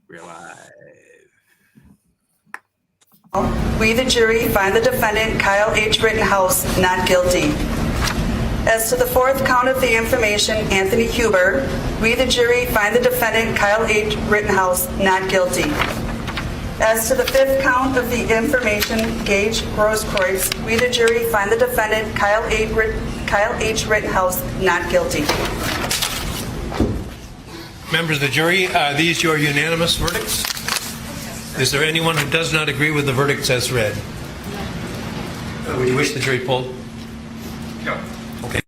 We're live. We, the jury, find the defendant, Kyle H. Rittenhouse, not guilty. As to the fourth count of the information, Anthony Huber, we, the jury, find the defendant, Kyle H. Rittenhouse, not guilty. As to the fifth count of the information, Gage Grosskreutz, we, the jury, find the defendant, Kyle H. Rittenhouse, not guilty. Members of the jury, are these your unanimous verdicts? Is there anyone who does not agree with the verdicts as read? Would you wish the jury polled? No. Okay.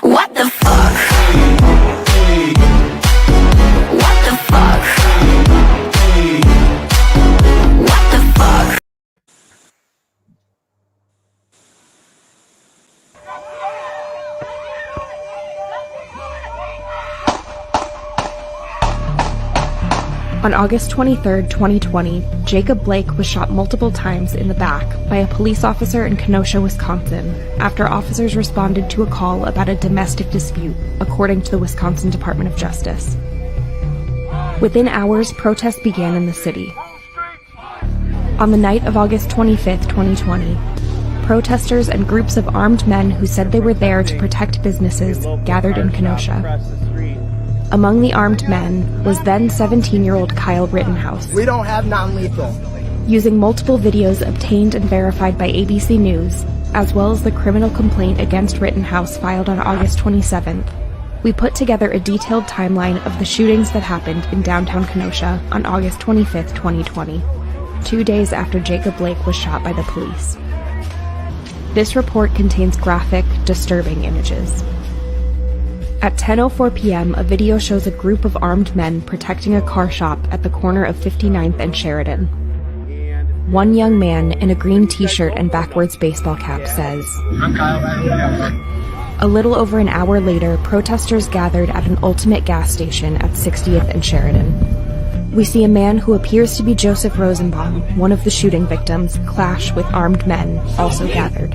What the fuck? What the fuck? What the fuck? On August 23, 2020, Jacob Blake was shot multiple times in the back by a police officer in Kenosha, Wisconsin, after officers responded to a call about a domestic dispute, according to the Wisconsin Department of Justice. Within hours, protests began in the city. On the night of August 25, 2020, protesters and groups of armed men who said they were there to protect businesses gathered in Kenosha. Among the armed men was then 17-year-old Kyle Rittenhouse. We don't have non-lethal. Using multiple videos obtained and verified by ABC News, as well as the criminal complaint against Rittenhouse filed on August 27th, we put together a detailed timeline of the shootings that happened in downtown Kenosha on August 25th, 2020, 2 days after Jacob Blake was shot by the police. This report contains graphic, disturbing images. At 10:04 p.m., a video shows a group of armed men protecting a car shop at the corner of 59th and Sheridan. One young man in a green t-shirt and backwards baseball cap says, "I'm Kyle." A little over an hour later, protesters gathered at an Ultimate gas station at 60th and Sheridan. We see a man who appears to be Joseph Rosenbaum, one of the shooting victims, clash with armed men, also gathered.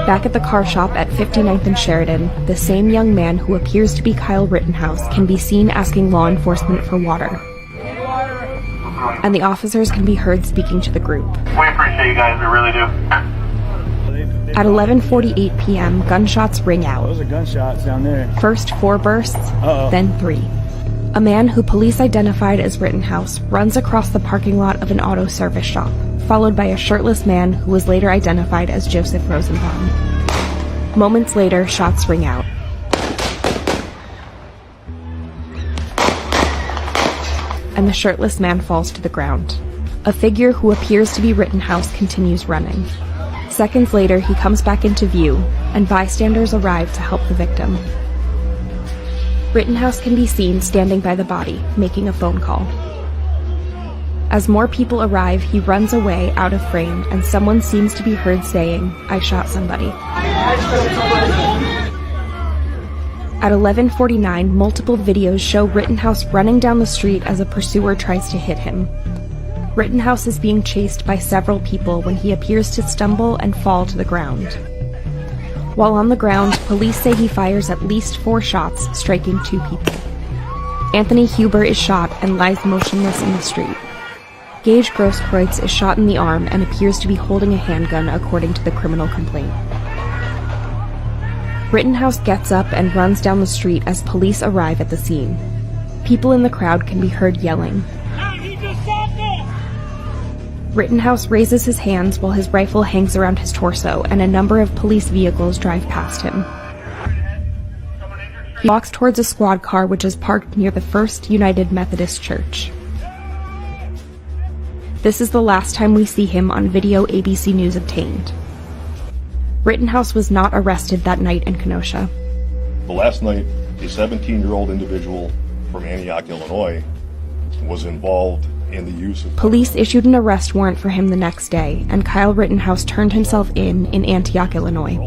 Back at the car shop at 59th and Sheridan, the same young man who appears to be Kyle Rittenhouse can be seen asking law enforcement for water. And the officers can be heard speaking to the group. We appreciate you guys, we really do. At 11:48 p.m., gunshots ring out. Those are gunshots down there. First 4 bursts, then 3. A man who police identified as Rittenhouse runs across the parking lot of an auto service shop, followed by a shirtless man who was later identified as Joseph Rosenbaum. Moments later, shots ring out. And the shirtless man falls to the ground. A figure who appears to be Rittenhouse continues running. Seconds later, he comes back into view, and bystanders arrive to help the victim. Rittenhouse can be seen standing by the body, making a phone call. As more people arrive, he runs away out of frame, and someone seems to be heard saying, "I shot somebody." At 11:49, multiple videos show Rittenhouse running down the street as a pursuer tries to hit him. Rittenhouse is being chased by several people when he appears to stumble and fall to the ground. While on the ground, police say he fires at least 4 shots, striking 2 people. Anthony Huber is shot and lies motionless in the street. Gage Grosskreutz is shot in the arm and appears to be holding a handgun, according to the criminal complaint. Rittenhouse gets up and runs down the street as police arrive at the scene. People in the crowd can be heard yelling. Rittenhouse raises his hands while his rifle hangs around his torso, and a number of police vehicles drive past him. He walks towards a squad car which is parked near the First United Methodist Church. This is the last time we see him on video ABC News obtained. Rittenhouse was not arrested that night in Kenosha. The last night, a 17-year-old individual from Antioch, Illinois, was involved in the use of... Police issued an arrest warrant for him the next day, and Kyle Rittenhouse turned himself in Antioch, Illinois.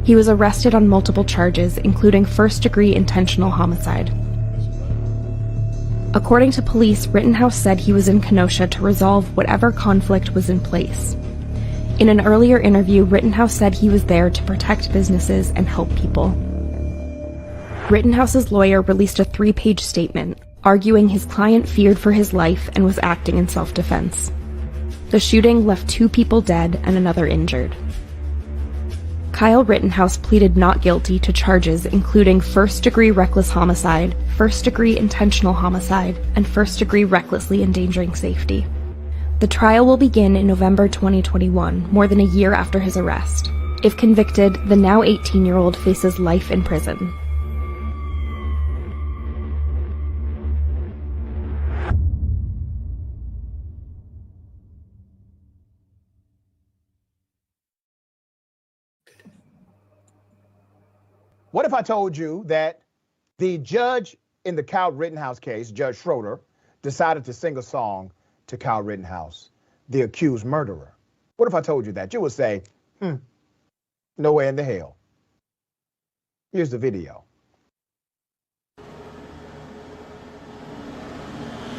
He was arrested on multiple charges, including first-degree intentional homicide. According to police, Rittenhouse said he was in Kenosha to resolve whatever conflict was in place. In an earlier interview, Rittenhouse said he was there to protect businesses and help people. Rittenhouse's lawyer released a 3-page statement, arguing his client feared for his life and was acting in self-defense. The shooting left 2 people dead and another injured. Kyle Rittenhouse pleaded not guilty to charges including first-degree reckless homicide, first-degree intentional homicide, and first-degree recklessly endangering safety. The trial will begin in November 2021, more than a year after his arrest. If convicted, the now 18-year-old faces life in prison. What if I told you that the judge in the Kyle Rittenhouse case, Judge Schroeder, decided to sing a song to Kyle Rittenhouse, the accused murderer? What if I told you that? You would say, no way in the hell. Here's the video.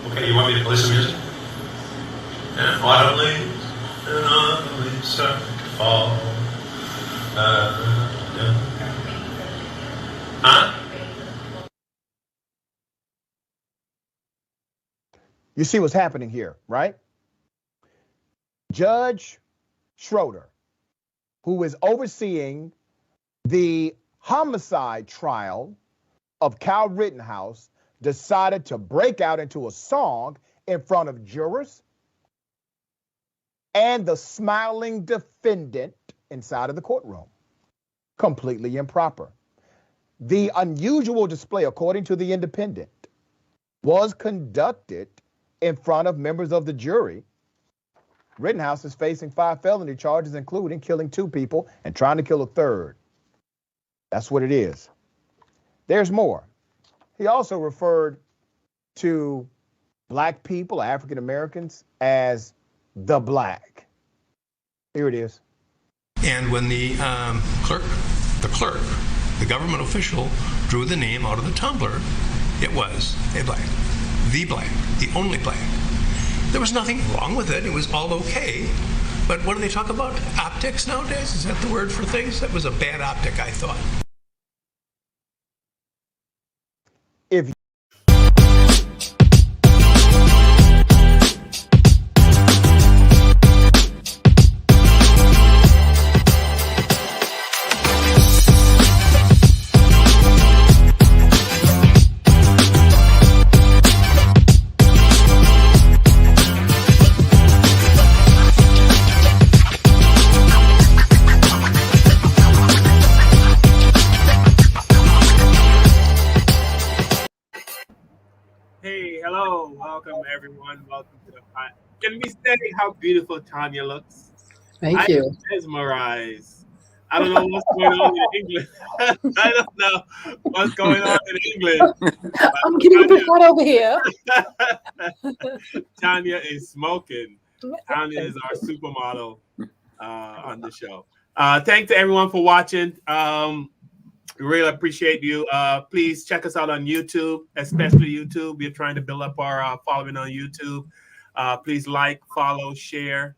Okay, you want me to play some music? And autumn leaves, and autumn leaves start to fall. You see what's happening here, right? Judge Schroeder, who is overseeing the homicide trial of Kyle Rittenhouse, decided to break out into a song in front of jurors and the smiling defendant inside of the courtroom. Completely improper. The unusual display, according to The Independent, was conducted in front of members of the jury. Rittenhouse is facing 5 felony charges, including killing 2 people and trying to kill a 3rd. That's what it is. There's more. He also referred to black people, African Americans, as the black. Here it is. And when the clerk, the government official, drew the name out of the tumbler, it was a black, the only black. There was nothing wrong with it. It was all okay. But what do they talk about? Optics nowadays? Is that the word for things? That was a bad optic, I thought. If Hey, hello, welcome everyone. Welcome to the pod. Can we say how beautiful Tanya looks? Thank you. I'm mesmerized. I don't know what's going on in England. I don't know what's going on in England. I'm getting a bit hot over here. Tanya is smoking. Tanya is our supermodel on the show. Thanks to everyone for watching. We really appreciate you. Please check us out on YouTube, especially YouTube. We're trying to build up our following on YouTube. Please like, follow, share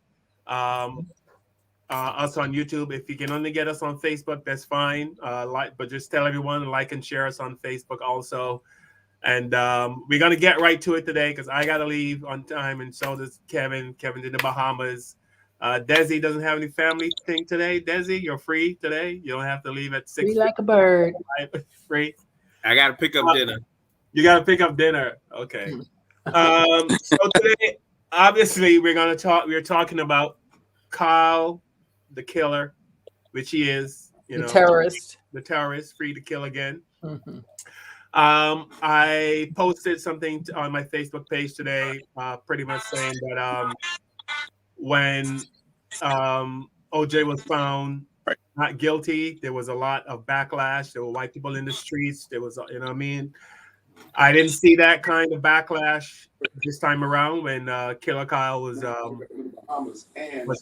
us on YouTube. If you can only get us on Facebook, that's fine. But just tell everyone to like and share us on Facebook also. And we're going to get right to it today because I got to leave on time, and so does Kevin. Kevin's in the Bahamas. Desi doesn't have any family thing today. Desi, you're free today. You don't have to leave at 6. Free like a bird. Free. I got to pick up dinner. You got to pick up dinner. Okay. So today, obviously, we're talking about Kyle, the killer, which he is. The terrorist. The terrorist, free to kill again. Mm-hmm. I posted something on my Facebook page today, pretty much saying that when OJ was found not guilty, there was a lot of backlash. There were white people in the streets. There was, you know what I mean? I didn't see that kind of backlash this time around when Killer Kyle was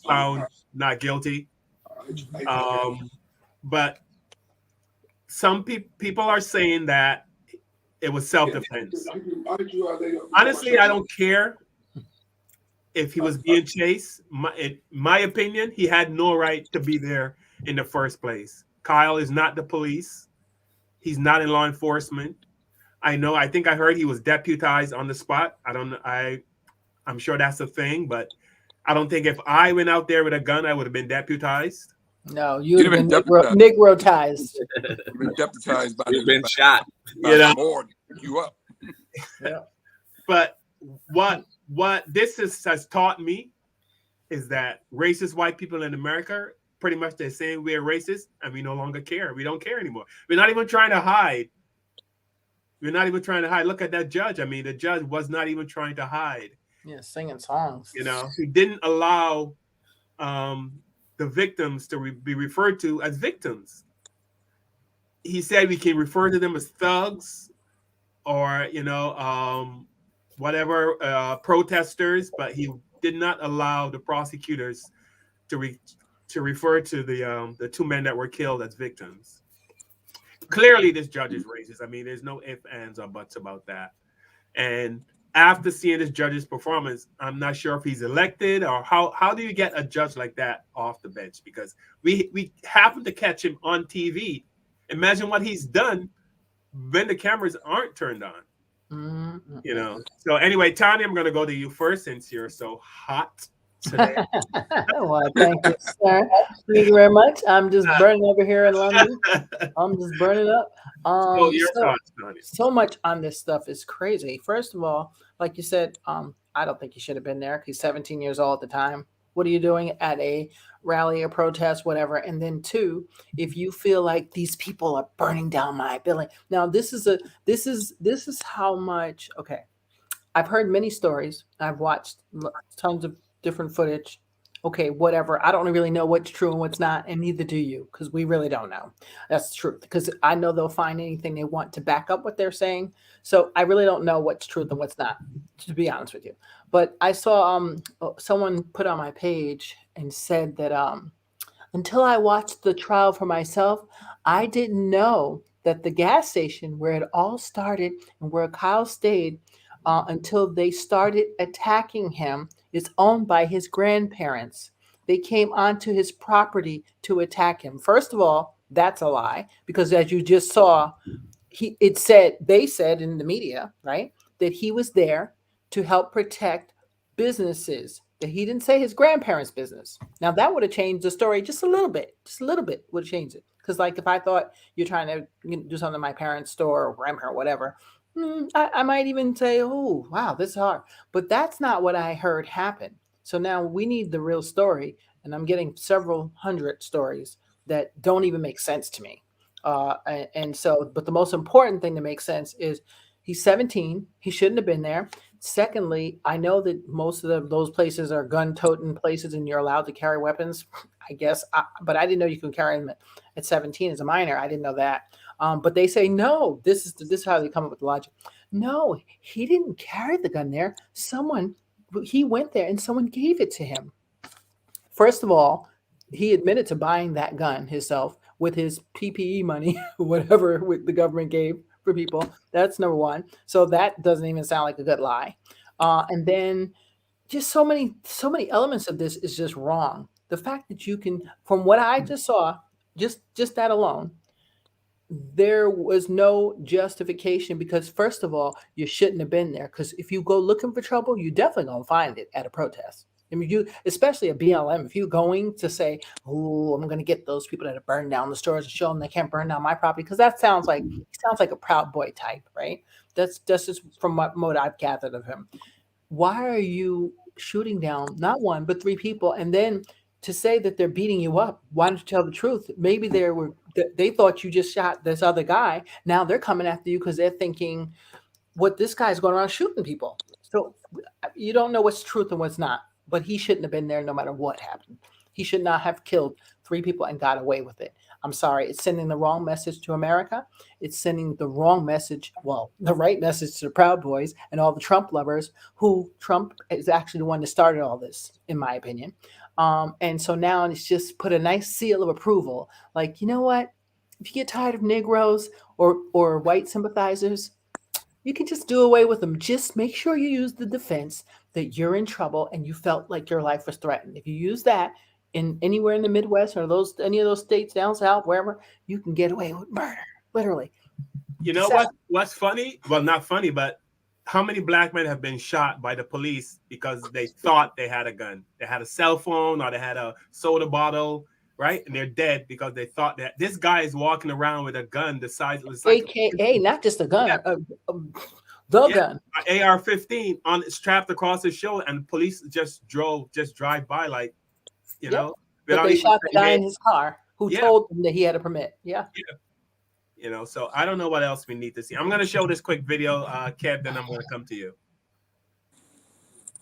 found not guilty. But some people are saying that it was self-defense. Honestly, I don't care if he was being chased. In my opinion, he had no right to be there in the first place. Kyle is not the police. He's not in law enforcement. I think I heard he was deputized on the spot. I don't know. I'm sure that's a thing, but I don't think if I went out there with a gun, I would have been deputized. No, you'd have been negrotized. You've been deputized by You've been shot. Ahmaud. You up? Yeah. But what this has taught me is that racist white people in America, pretty much they're saying we're racist and we no longer care. We don't care anymore. We're not even trying to hide. We're not even trying to hide. Look at that judge. I mean, the judge was not even trying to hide. Yeah, singing songs. You know, he didn't allow the victims to be referred to as victims. He said we can refer to them as thugs or, whatever, protesters, but he did not allow the prosecutors to refer to the two men that were killed as victims. Clearly, this judge is racist. I mean, there's no ifs, ands, or buts about that. And after seeing this judge's performance, I'm not sure if he's elected or how do you get a judge like that off the bench? Because we happen to catch him on TV. Imagine what he's done when the cameras aren't turned on. Mm-hmm. So anyway, Tanya, I'm going to go to you first since you're so hot today. Well, thank you, sir. Thank you very much. I'm just burning over here in London. I'm just burning up. Your thoughts, Tanya. So much on this stuff is crazy. First of all, like you said, I don't think he should have been there. He's 17 years old at the time. What are you doing at a rally, a protest, whatever? And then two, if you feel like these people are burning down my building. Now, this is how much. Okay, I've heard many stories. I've watched tons of different footage. Okay, whatever. I don't really know what's true and what's not, and neither do you, because we really don't know. That's the truth. Because I know they'll find anything they want to back up what they're saying. So I really don't know what's truth and what's not, to be honest with you. But I saw someone put on my page and said that until I watched the trial for myself, I didn't know that the gas station where it all started and where Kyle stayed until they started attacking him is owned by his grandparents. They came onto his property to attack him. First of all, that's a lie, because as you just saw, they said in the media, right, that he was there to help protect businesses. That he didn't say his grandparents' business. Now that would have changed the story just a little bit would have changed it. Because like if I thought you're trying to do something in my parents' store or grandparent, whatever, I might even say, oh, wow, this is hard. But that's not what I heard happen. So now we need the real story. And I'm getting several hundred stories that don't even make sense to me. But the most important thing to make sense is he's 17. He shouldn't have been there. Secondly, I know that most of those places are gun-toting places and you're allowed to carry weapons, I guess. But I didn't know you can carry them at 17 as a minor. I didn't know that. But they say, no, this is how they come up with the logic. No, he didn't carry the gun there. He went there and someone gave it to him. First of all, he admitted to buying that gun himself with his PPE money, whatever the government gave for people. That's number one. So that doesn't even sound like a good lie. And then just so many elements of this is just wrong. The fact that you can, from what I just saw, just that alone, there was no justification because first of all, you shouldn't have been there. Because if you go looking for trouble, you definitely gonna find it at a protest. I mean, especially a BLM, if you're going to say, oh, I'm going to get those people that have burned down the stores and show them they can't burn down my property, because that sounds like a Proud Boy type, right? That's just from what I've gathered of him. Why are you shooting down not one, but three people? And then to say that they're beating you up, why don't you tell the truth? Maybe they thought you just shot this other guy. Now they're coming after you because they're thinking, what this guy's going around shooting people. So you don't know what's truth and what's not. But he shouldn't have been there no matter what happened. He should not have killed three people and got away with it. I'm sorry. It's sending the wrong message to America. It's sending the wrong message, the right message to the Proud Boys and all the Trump lovers, who Trump is actually the one that started all this, in my opinion. And so now it's just put a nice seal of approval. Like, you know what? If you get tired of Negroes or white sympathizers, you can just do away with them. Just make sure you use the defense that you're in trouble and you felt like your life was threatened. If you use that anywhere in the Midwest or any of those states down south, wherever, you can get away with murder. Literally, You know what's funny? Well, not funny, but how many black men have been shot by the police because they thought they had a gun? They had a cell phone or they had a soda bottle, right? And they're dead because they thought that this guy is walking around with a gun the size of AKA, not just a gun, the gun. AR-15 on strapped across his shoulder, and police just drive by like, you know. But they shot the guy in his car who told them that he had a permit. Yeah. You know, so I don't know what else we need to see. I'm going to show this quick video, Kev, then I'm going to come to you.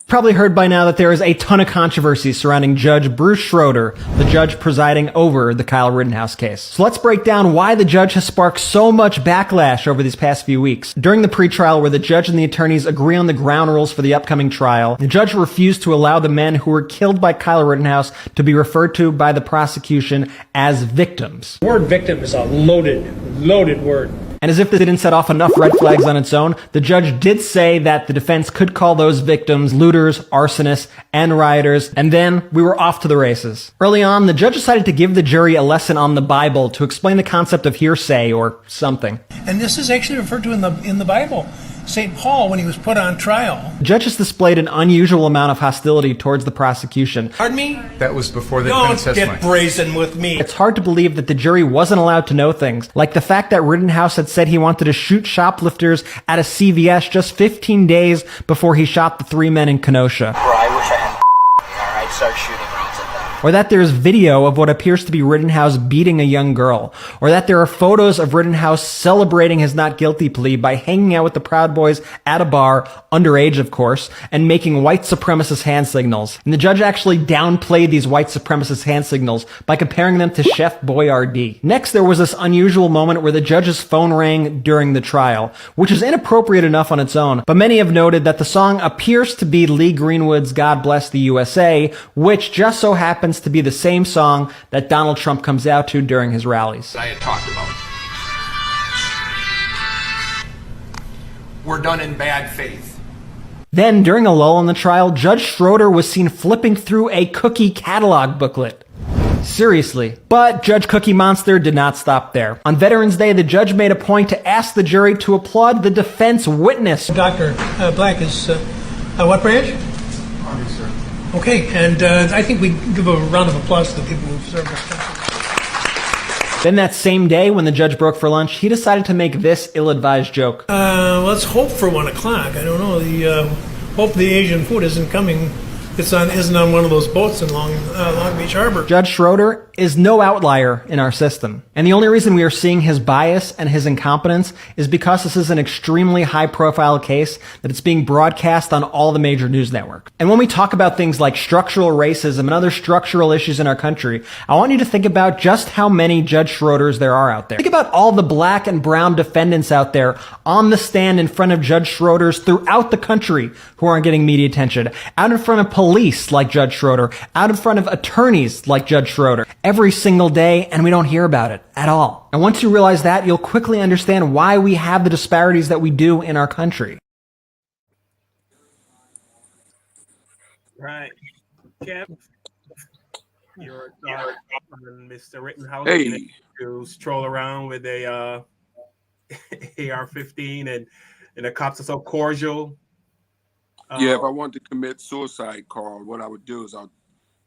Probably heard by now that there is a ton of controversy surrounding Judge Bruce Schroeder, the judge presiding over the Kyle Rittenhouse case. So let's break down why the judge has sparked so much backlash over these past few weeks. During the pretrial, where the judge and the attorneys agree on the ground rules for the upcoming trial, the judge refused to allow the men who were killed by Kyle Rittenhouse to be referred to by the prosecution as victims. The word victim is a loaded word. And as if this didn't set off enough red flags on its own, the judge did say that the defense could call those victims looters, arsonists, and rioters, and then we were off to the races. Early on, the judge decided to give the jury a lesson on the Bible to explain the concept of hearsay or something. And this is actually referred to in the Bible. St. Paul, when he was put on trial. The judge has displayed an unusual amount of hostility towards the prosecution. Pardon me? That was before the defense testimony. Don't get brazen with me. It's hard to believe that the jury wasn't allowed to know things, like the fact that Rittenhouse had said he wanted to shoot shoplifters at a CVS just 15 days before he shot the 3 men in Kenosha. Bro, I wish I had I'd start shooting rounds at them. Or that there's video of what appears to be Rittenhouse beating a young girl. Or that there are photos of Rittenhouse celebrating his not guilty plea by hanging out with the Proud Boys at a bar, underage of course, and making white supremacist hand signals. And the judge actually downplayed these white supremacist hand signals by comparing them to Chef Boyardee. Next, there was this unusual moment where the judge's phone rang during the trial, which is inappropriate enough on its own, but many have noted that the song appears to be Lee Greenwood's God Bless the USA, which just so happens to be the same song that Donald Trump comes out to during his rallies. I had talked about. We're done in bad faith. Then, during a lull in the trial, Judge Schroeder was seen flipping through a cookie catalog booklet. Seriously. But Judge Cookie Monster did not stop there. On Veterans Day, the judge made a point to ask the jury to applaud the defense witness. Dr. Black is what branch? Army, sir. Okay, and I think we give a round of applause to the people who served our country. Then that same day, when the judge broke for lunch, he decided to make this ill-advised joke. Let's hope for 1 o'clock. I don't know. Hope the Asian food isn't coming. Isn't on one of those boats in Long Beach Harbor. Judge Schroeder is no outlier in our system. And the only reason we are seeing his bias and his incompetence is because this is an extremely high-profile case that it's being broadcast on all the major news networks. And when we talk about things like structural racism and other structural issues in our country, I want you to think about just how many Judge Schroeders there are out there. Think about all the black and brown defendants out there on the stand in front of Judge Schroeders throughout the country who aren't getting media attention, out in front of police like Judge Schroeder, out in front of attorneys like Judge Schroeder, every single day, and we don't hear about it at all. And once you realize that, you'll quickly understand why we have the disparities that we do in our country. Right. Kev, your thought on Mr. Rittenhouse to stroll around with a AR-15 and the cops are so cordial. Yeah, if I wanted to commit suicide, Carl, what I would do is I'll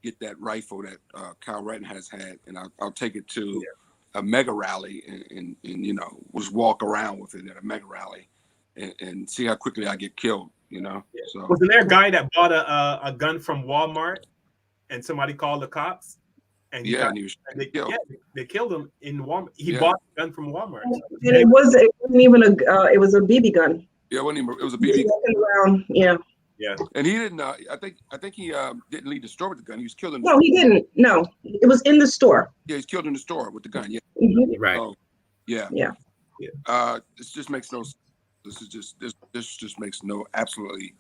get that rifle that Kyle Rittenhouse had, and I'll take it to a mega rally and just walk around with it at a mega rally and see how quickly I get killed, So wasn't there a guy that bought a gun from Walmart and somebody called the cops? And they killed him in Walmart. He bought a gun from Walmart. And it wasn't even it was a BB gun. Yeah, it was a BB gun. Yeah. Yeah. And he didn't. I think he didn't leave the store with the gun. He was killed in. No, he didn't. No, it was in the store. Yeah, he's killed in the store with the gun. Yeah. Mm-hmm. Right. Yeah. This just makes no. This just makes absolutely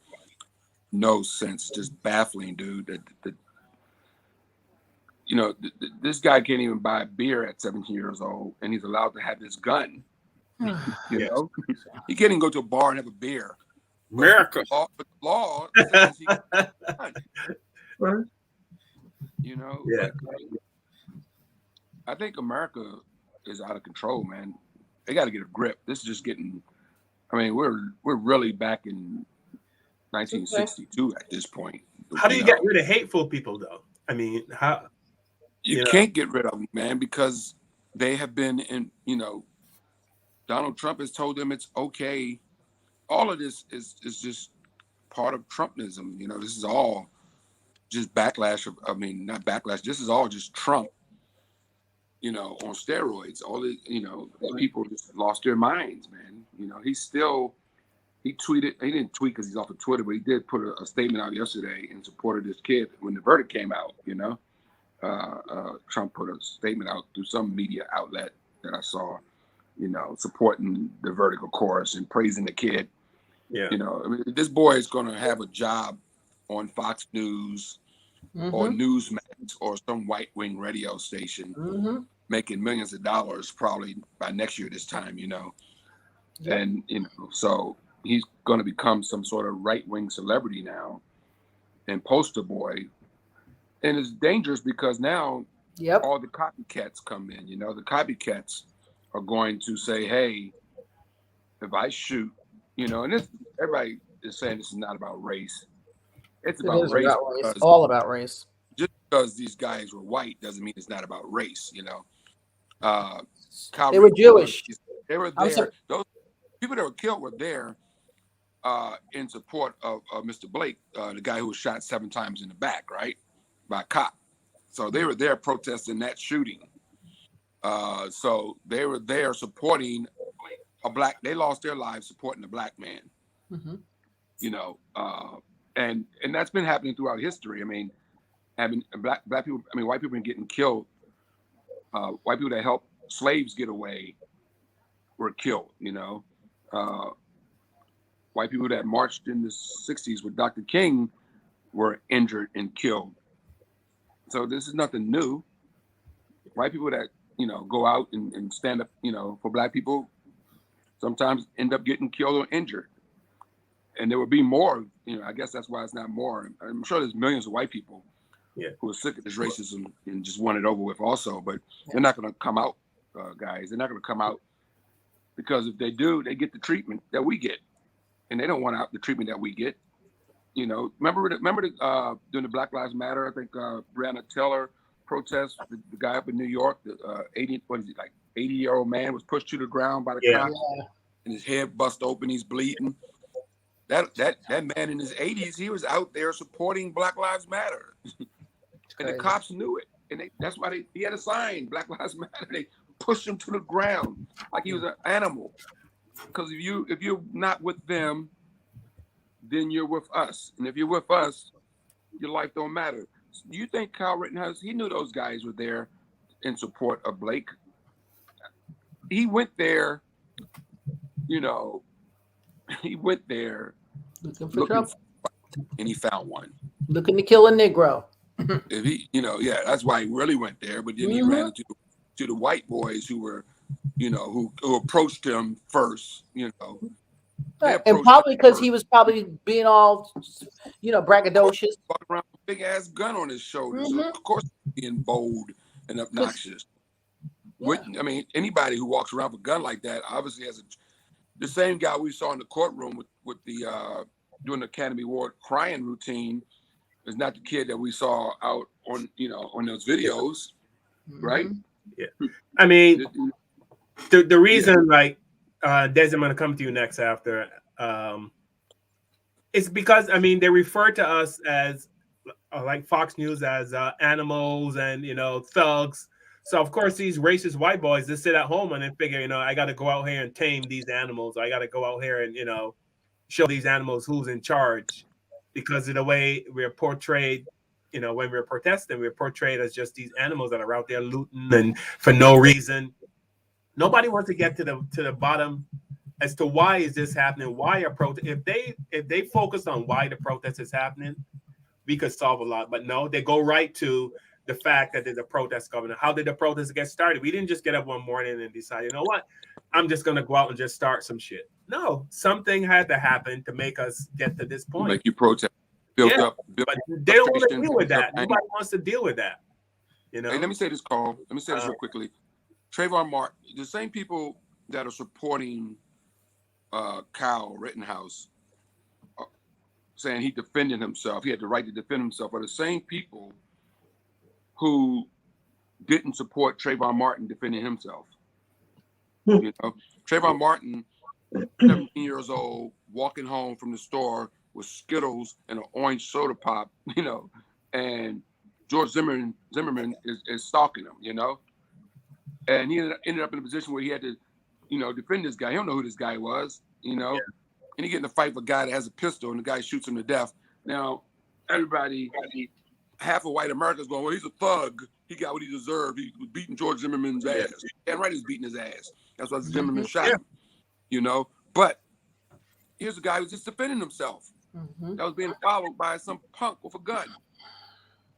no sense. Just baffling, dude. This guy can't even buy a beer at 17 years old, and he's allowed to have this gun. He can't even go to a bar and have a beer. America. But the law says he can have a gun. I think America is out of control, man. they got to get a grip. This is just getting. I mean, we're really back in 1962 at this point. How do you get rid of hateful people, though? I mean, how you can't get rid of them, man, because they have been in. Donald Trump has told them it's okay. All of this is just part of Trumpism. This is all just backlash. Not backlash. This is all just Trump. On steroids. All the people just lost their minds, man. He tweeted. He didn't tweet because he's off of Twitter, but he did put a statement out yesterday in support of this kid when the verdict came out. Trump put a statement out through some media outlet that I saw. Supporting the verdict, of course, and praising the kid. Yeah. This boy is going to have a job on Fox News or Newsmax or some right-wing radio station, making millions of dollars probably by next year this time. And so he's going to become some sort of right-wing celebrity now and poster boy. And it's dangerous because now all the copycats come in. The copycats are going to say, hey, if I shoot, and this, everybody is saying this is not about race. It's about race. It's all about race. Just because these guys were white doesn't mean it's not about race, They were Jewish. They were there. Those people that were killed were there in support of Mr. Blake, the guy who was shot 7 times in the back, right, by a cop. So they were there protesting that shooting. So they were there supporting they lost their lives supporting a black man, and that's been happening throughout history. I mean, having black people, white people been getting killed. White people that helped slaves get away were killed, white people that marched in the 60s with Dr. King were injured and killed. So this is nothing new. White people that go out and stand up, for black people, sometimes end up getting killed or injured. And there will be more, I guess that's why it's not more. I'm sure there's millions of white people who are sick of this racism and just want it over with also, but they're not going to come out, guys. They're not going to come out because if they do, they get the treatment that we get. And they don't want out the treatment that we get. Remember during the Black Lives Matter, I think Breonna Taylor protest, the guy up in New York, the 80-year-old man was pushed to the ground by the cops, and his head bust open, he's bleeding. That man in his 80s, he was out there supporting Black Lives Matter, and the cops knew it, and that's why he had a sign, Black Lives Matter. They pushed him to the ground like he was an animal, because if you're not with them, then you're with us, and if you're with us, your life don't matter. Do you think Kyle Rittenhouse, he knew those guys were there in support of Blake? He went there, he went there looking for trouble, and he found one. Looking to kill a Negro. If he, that's why he really went there. But then he ran into the white boys who were, who approached him first, And probably because he was probably being all, braggadocious. Walking around with a big ass gun on his shoulders. So of course, being bold and obnoxious. Anybody who walks around with a gun like that obviously has the same guy we saw in the courtroom with the doing the Academy Award crying routine is not the kid that we saw out on on those videos, right? Yeah, I mean, the reason Des, I'm going to come to you next after. It's because they refer to us as like Fox News as animals and thugs. So of course these racist white boys just sit at home and they figure I got to go out here and tame these animals. I got to go out here and show these animals who's in charge, because of the way we're portrayed. When we're protesting, we're portrayed as just these animals that are out there looting and for no reason. Nobody wants to get to the bottom as to why is this happening? Why are protests? If they focus on why the protest is happening, we could solve a lot. But no, they go right to the fact that there's a protest coming. How did the protest get started? We didn't just get up one morning and decide, you know what, I'm just gonna go out and just start some shit. No, something had to happen to make us get to this point. Make you protest. Built up. But they don't want to deal with that. Nobody wants to deal with that. Hey, let me say this, Carl. Let me say this real quickly. Trayvon Martin, the same people that are supporting Kyle Rittenhouse, saying he defended himself, he had the right to defend himself, are the same people who didn't support Trayvon Martin defending himself. You know, Trayvon Martin, 17 years old, walking home from the store with Skittles and an orange soda pop, you know, and George Zimmerman is stalking him, you know, and he ended up in a position where he had to, you know, defend this guy. He don't know who this guy was, you know, and he get in a fight with a guy that has a pistol, and the guy shoots him to death. Now, everybody, half of white America is going, well, he's a thug. He got what he deserved. He was beating George Zimmerman's ass. And right, he's beating his ass. That's why Zimmerman shot him, you know. But here's a guy who's just defending himself. That was being followed by some punk with a gun.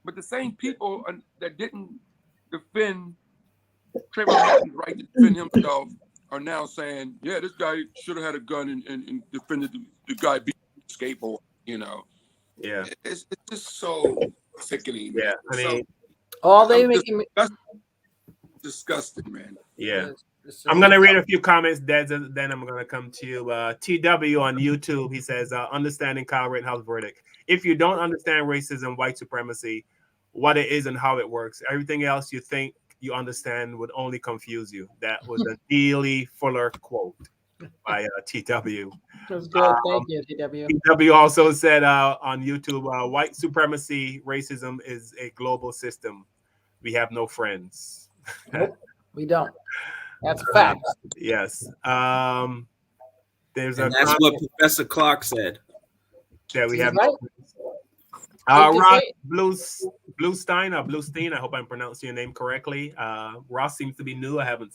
But the same people that didn't defend Trayvon Martin's right to defend himself are now saying, yeah, this guy should have had a gun and defended the guy beating the skateboard, you know. Yeah. It's just so sickening. Yeah, I mean, all they making me disgusting, man. Yeah. I'm going to read a few comments, then I'm going to come to you. TW on YouTube, he says, understanding Kyle Rittenhouse verdict. If you don't understand racism, white supremacy, what it is and how it works, everything else you think you understand would only confuse you. That was a Neely Fuller quote by TW. That's good. Thank you, TW. TW also said on YouTube, white supremacy, racism is a global system. We have no friends. Nope, we don't. That's a fact. Yes. There's and that's what Professor Clark said. Yeah, we have. Right. Ross Bluestein, I hope I'm pronouncing your name correctly. Ross seems to be new. I haven't.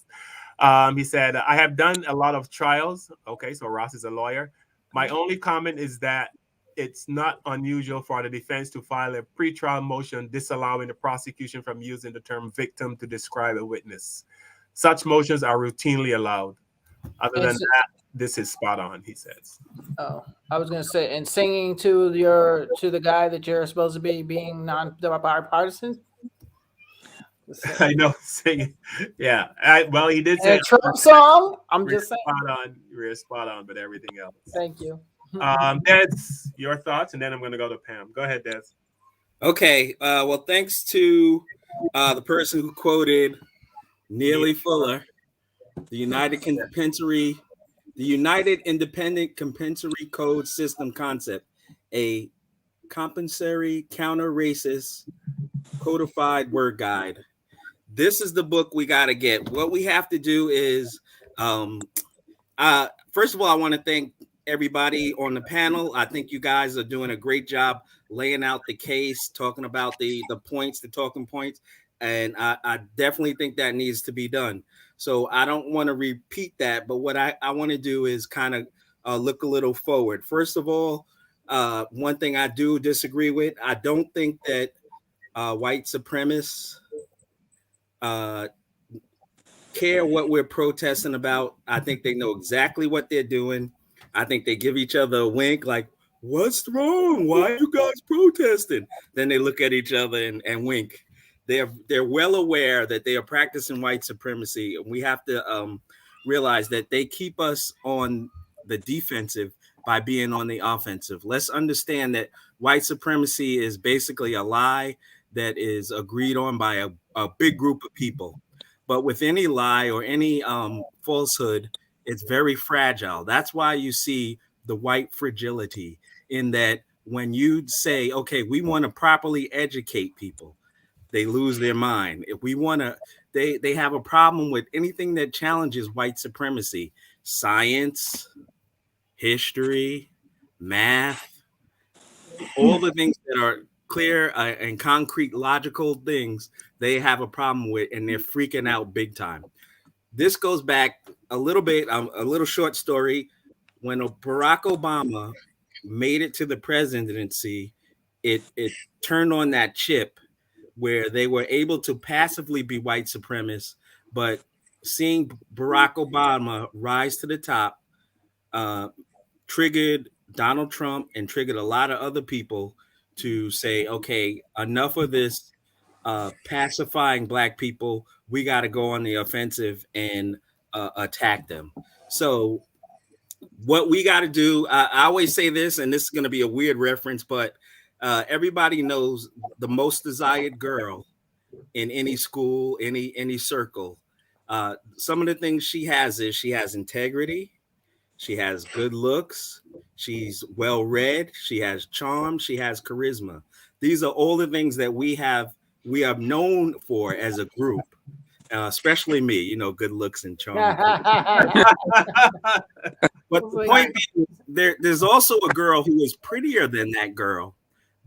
He said, I have done a lot of trials. Okay, so Ross is a lawyer. My only comment is that it's not unusual for the defense to file a pretrial motion disallowing the prosecution from using the term victim to describe a witness. Such motions are routinely allowed. Other than that, this is spot on, he says. Oh, I was going to say, and singing to the guy that you're supposed to be being non-bipartisan. I know, singing. Yeah. Well, he did say a Trump song. I'm just saying. You're spot on, but everything else. Thank you. Des, your thoughts, and then I'm going to go to Pam. Go ahead, Des. Okay. Well, thanks to the person who quoted Neely Fuller, the United Independent Compensatory Code System Concept, a compensatory counter-racist codified word guide. This is the book we got to get. What we have to do is, first of all, I want to thank everybody on the panel. I think you guys are doing a great job laying out the case, talking about the points, the talking points. And I definitely think that needs to be done. So I don't want to repeat that, but what I want to do is kind of look a little forward. First of all, one thing I do disagree with, I don't think that white supremacists care what we're protesting about. I think they know exactly what they're doing. I think they give each other a wink like, what's wrong? Why are you guys protesting? Then they look at each other and wink. They're well aware that they are practicing white supremacy, and we have to realize that they keep us on the defensive by being on the offensive. Let's understand that white supremacy is basically a lie that is agreed on by a big group of people. But with any lie or any falsehood, it's very fragile. That's why you see the white fragility in that when you say, okay, we want to properly educate people, they lose their mind. If we want to, they have a problem with anything that challenges white supremacy, science, history, math, all the things that are clear and concrete, logical things they have a problem with, and they're freaking out big time. This goes back a little bit, a little short story. When Barack Obama made it to the presidency, it turned on that chip where they were able to passively be white supremacists, but seeing Barack Obama rise to the top triggered Donald Trump and triggered a lot of other people to say, okay, enough of this pacifying Black people. We got to go on the offensive and attack them. So what we got to do, I always say this, and this is going to be a weird reference, but everybody knows the most desired girl in any school, any circle. Some of the things she has is she has integrity, she has good looks, she's well read, she has charm, she has charisma. These are all the things that we are known for as a group. Especially me, you know, good looks and charm. But the point being, there's also a girl who is prettier than that girl,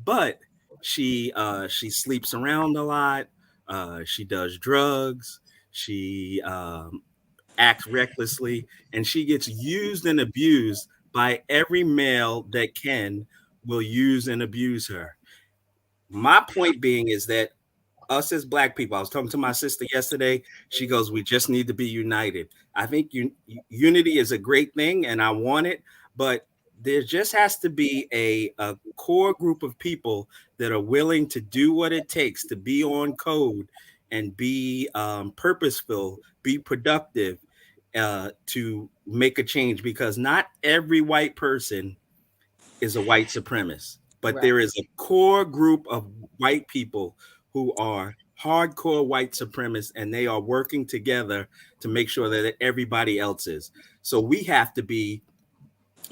but she sleeps around a lot. She does drugs. She acts recklessly, and she gets used and abused by every male that will use and abuse her. My point being is that us as Black people, I was talking to my sister yesterday. She goes, we just need to be united. I think unity is a great thing and I want it, but there just has to be a core group of people that are willing to do what it takes to be on code and be purposeful, be productive, to make a change, because not every white person is a white supremacist, but there is a core group of white people who are hardcore white supremacists, and they are working together to make sure that everybody else is. So we have to be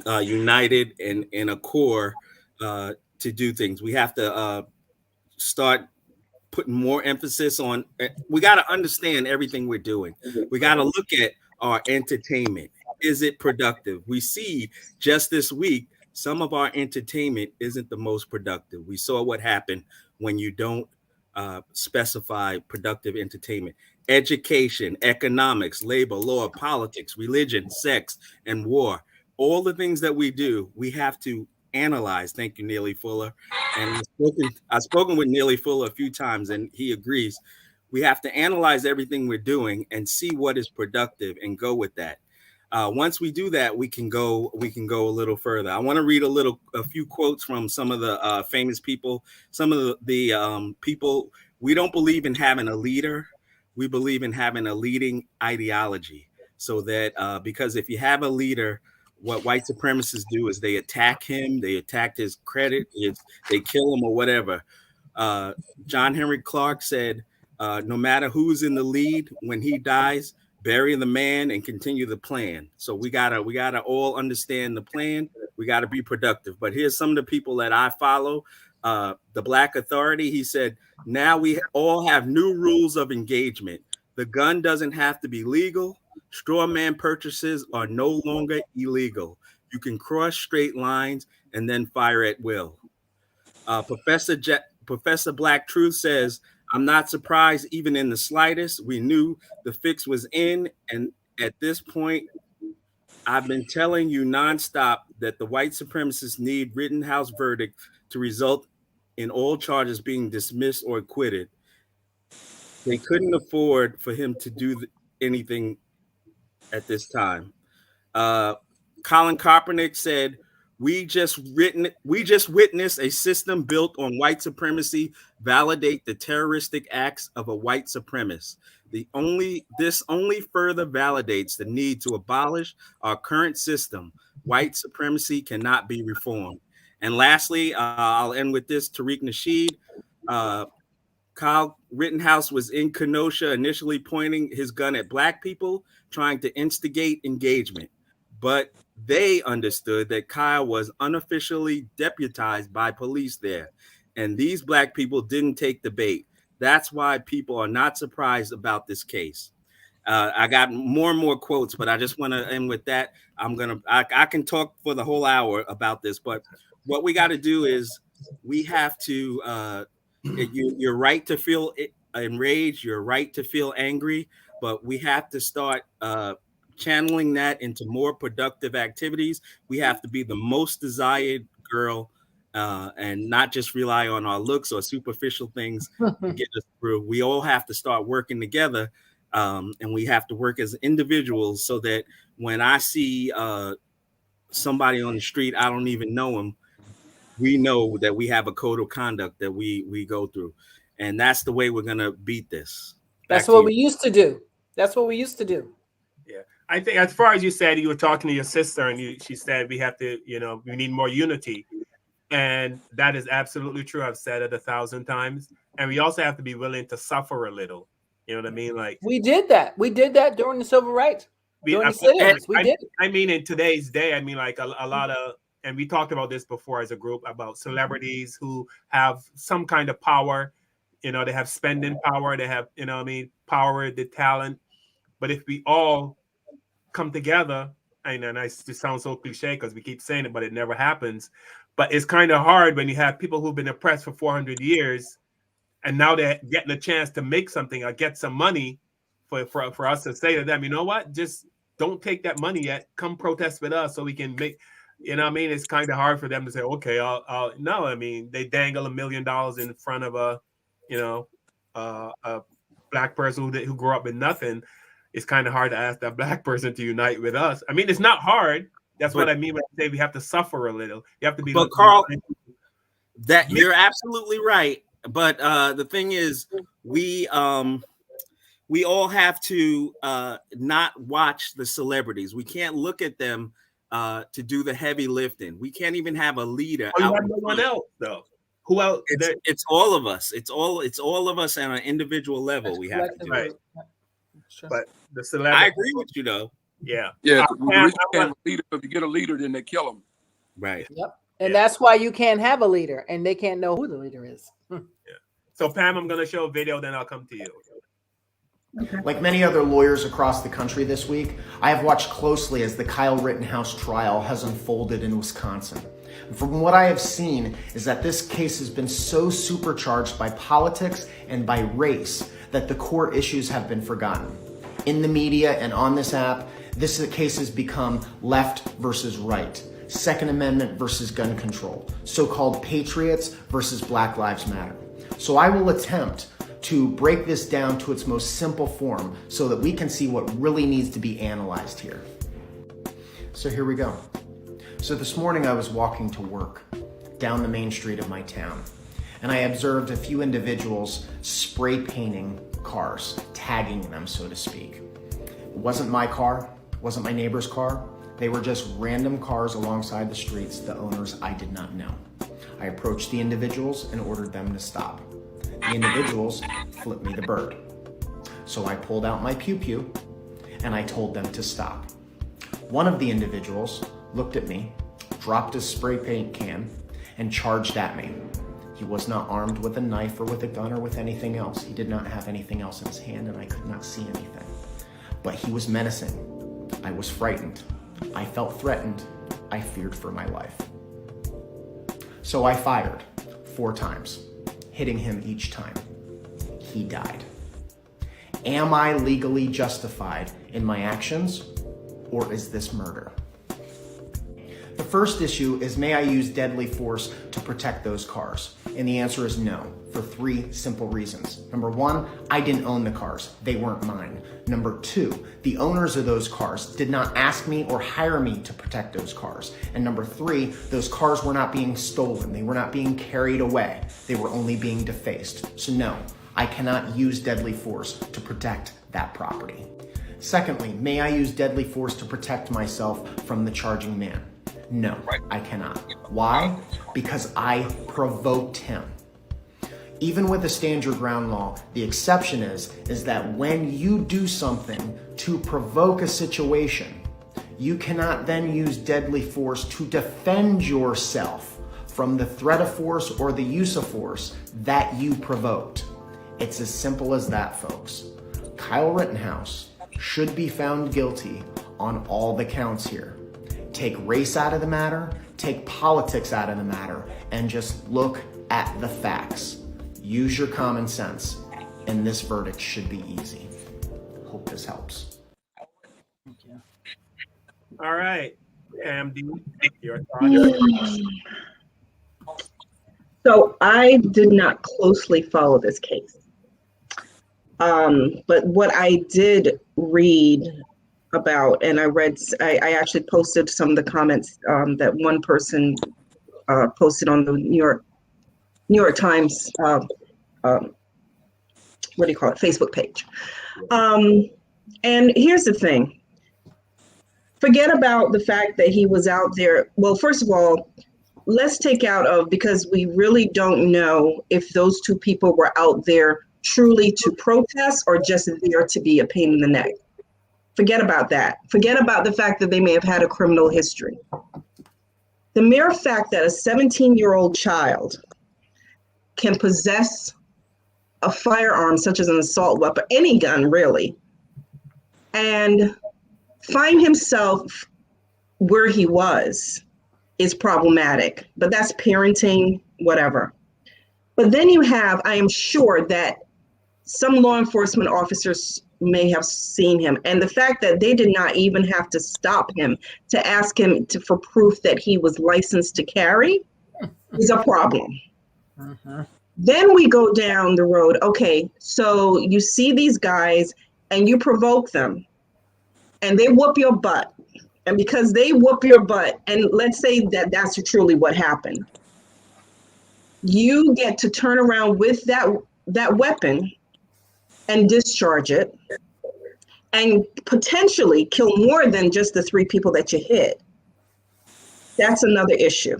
united and in a core to do things. We have to start putting more emphasis on, we got to understand everything we're doing. We got to look at our entertainment. Is it productive? We see just this week, some of our entertainment isn't the most productive. We saw what happened when you don't specify productive entertainment. Education, economics, labor, law, politics, religion, sex, and war. All the things that we do, we have to analyze. Thank you, Neely Fuller. And I've spoken with Neely Fuller a few times, and he agrees. We have to analyze everything we're doing and see what is productive and go with that. Once we do that, we can go a little further. I want to read a few quotes from some of the famous people. Some of the people. We don't believe in having a leader. We believe in having a leading ideology. So that because if you have a leader, what white supremacists do is they attack him, they attack his credit, they kill him or whatever. John Henry Clark said, no matter who's in the lead, when he dies, bury the man and continue the plan. So we gotta all understand the plan. We gotta be productive. But here's some of the people that I follow. The Black Authority, he said, now we all have new rules of engagement. The gun doesn't have to be legal. Straw man purchases are no longer illegal. You can cross straight lines and then fire at will. Professor Black Truth says, I'm not surprised even in the slightest. We knew the fix was in. And at this point, I've been telling you nonstop that the white supremacists need Rittenhouse verdict to result in all charges being dismissed or acquitted. They couldn't afford for him to do anything at this time. Colin Kaepernick said, we just witnessed a system built on white supremacy validate the terroristic acts of a white supremacist. This only further validates the need to abolish our current system. White supremacy cannot be reformed. And lastly, I'll end with this. Tariq Nasheed, Kyle Rittenhouse was in Kenosha initially pointing his gun at Black people, trying to instigate engagement. But they understood that Kyle was unofficially deputized by police there. And these Black people didn't take the bait. That's why people are not surprised about this case. I got more and more quotes, but I just want to end with that. I can talk for the whole hour about this, but what we got to do is we have to, you're right to feel enraged. You're right to feel angry, but we have to start channeling that into more productive activities. We have to be the most desired girl and not just rely on our looks or superficial things to get us through. We all have to start working together, and we have to work as individuals so that when I see somebody on the street, I don't even know him, we know that we have a code of conduct that we go through. And that's the way we're going to beat this. That's what we used to do. That's what we used to do. Yeah. I think as far as you said, you were talking to your sister, and she said we have to, we need more unity, and that is absolutely true. I've said it 1,000 times, and we also have to be willing to suffer a little. You know what I mean? Like we did that. We did that during the civil rights. During the sit-ins, we did. I mean, in today's day, I mean, like a lot of, and we talked about this before as a group about celebrities who have some kind of power. They have spending power. They have, power, the talent. But if we all come together, and it sounds so cliche because we keep saying it, but it never happens. But it's kind of hard when you have people who've been oppressed for 400 years, and now they're getting a chance to make something or get some money for us to say to them, you know what, just don't take that money yet. Come protest with us so we can make, it's kind of hard for them to say, okay, I'll no, I mean, they dangle $1 million in front of a black person who grew up with nothing. It's kind of hard to ask that black person to unite with us. I mean, it's not hard. That's what I mean when I say we have to suffer a little. You have to be. But Carl, that you're absolutely right. But the thing is, we all have to not watch the celebrities. We can't look at them to do the heavy lifting. We can't even have a leader. You have no one else, though. Who else? It's all of us. It's all of us on an individual level. We have to do it. But the celebrity, I agree with you, though. Yeah. If you get a leader, then they kill him. Right. Yep. And that's why you can't have a leader, and they can't know who the leader is. Yeah. So Pam, I'm going to show a video, then I'll come to you. Okay. Like many other lawyers across the country this week, I have watched closely as the Kyle Rittenhouse trial has unfolded in Wisconsin. And from what I have seen is that this case has been so supercharged by politics and by race that the core issues have been forgotten. In the media and on this app, this case has become left versus right, Second Amendment versus gun control, so-called patriots versus Black Lives Matter. So I will attempt to break this down to its most simple form so that we can see what really needs to be analyzed here. So here we go. So this morning I was walking to work down the main street of my town, and I observed a few individuals spray painting cars, tagging them, so to speak. It wasn't my car, it wasn't my neighbor's car. They were just random cars alongside the streets, the owners I did not know. I approached the individuals and ordered them to stop. The individuals flipped me the bird. So I pulled out my pew-pew and I told them to stop. One of the individuals looked at me, dropped his spray paint can, and charged at me. He was not armed with a knife or with a gun or with anything else. He did not have anything else in his hand and I could not see anything. But he was menacing. I was frightened. I felt threatened. I feared for my life. So I fired 4 times, hitting him each time. He died. Am I legally justified in my actions, or is this murder? The first issue is, may I use deadly force to protect those cars? And the answer is no, for 3 simple reasons. Number 1, I didn't own the cars. They weren't mine. Number 2, the owners of those cars did not ask me or hire me to protect those cars. And number 3, those cars were not being stolen. They were not being carried away. They were only being defaced. So no, I cannot use deadly force to protect that property. Secondly, may I use deadly force to protect myself from the charging man? No, I cannot. Why? Because I provoked him. Even with the stand your ground law, the exception is that when you do something to provoke a situation, you cannot then use deadly force to defend yourself from the threat of force or the use of force that you provoked. It's as simple as that, folks. Kyle Rittenhouse should be found guilty on all the counts here. Take race out of the matter, take politics out of the matter, and just look at the facts. Use your common sense, and this verdict should be easy. Hope this helps. Thank you. All right, Pam, your thoughts? So I did not closely follow this case. But what I did read about, and I actually posted some of the comments that one person posted on the New York Times, Facebook page. And here's the thing. Forget about the fact that he was out there. Well, first of all, let's take out of, because we really don't know if those two people were out there truly to protest or just there to be a pain in the neck. Forget about that. Forget about the fact that they may have had a criminal history. The mere fact that a 17-year-old child can possess a firearm such as an assault weapon, any gun really, and find himself where he was is problematic. But that's parenting, whatever. But then you have, I am sure that some law enforcement officers may have seen him. And the fact that they did not even have to stop him to ask him for proof that he was licensed to carry is a problem. Then we go down the road. Okay, so you see these guys and you provoke them and they whoop your butt. And because they whoop your butt, and let's say that that's truly what happened, you get to turn around with that weapon and discharge it and potentially kill more than just the 3 people that you hit. That's another issue.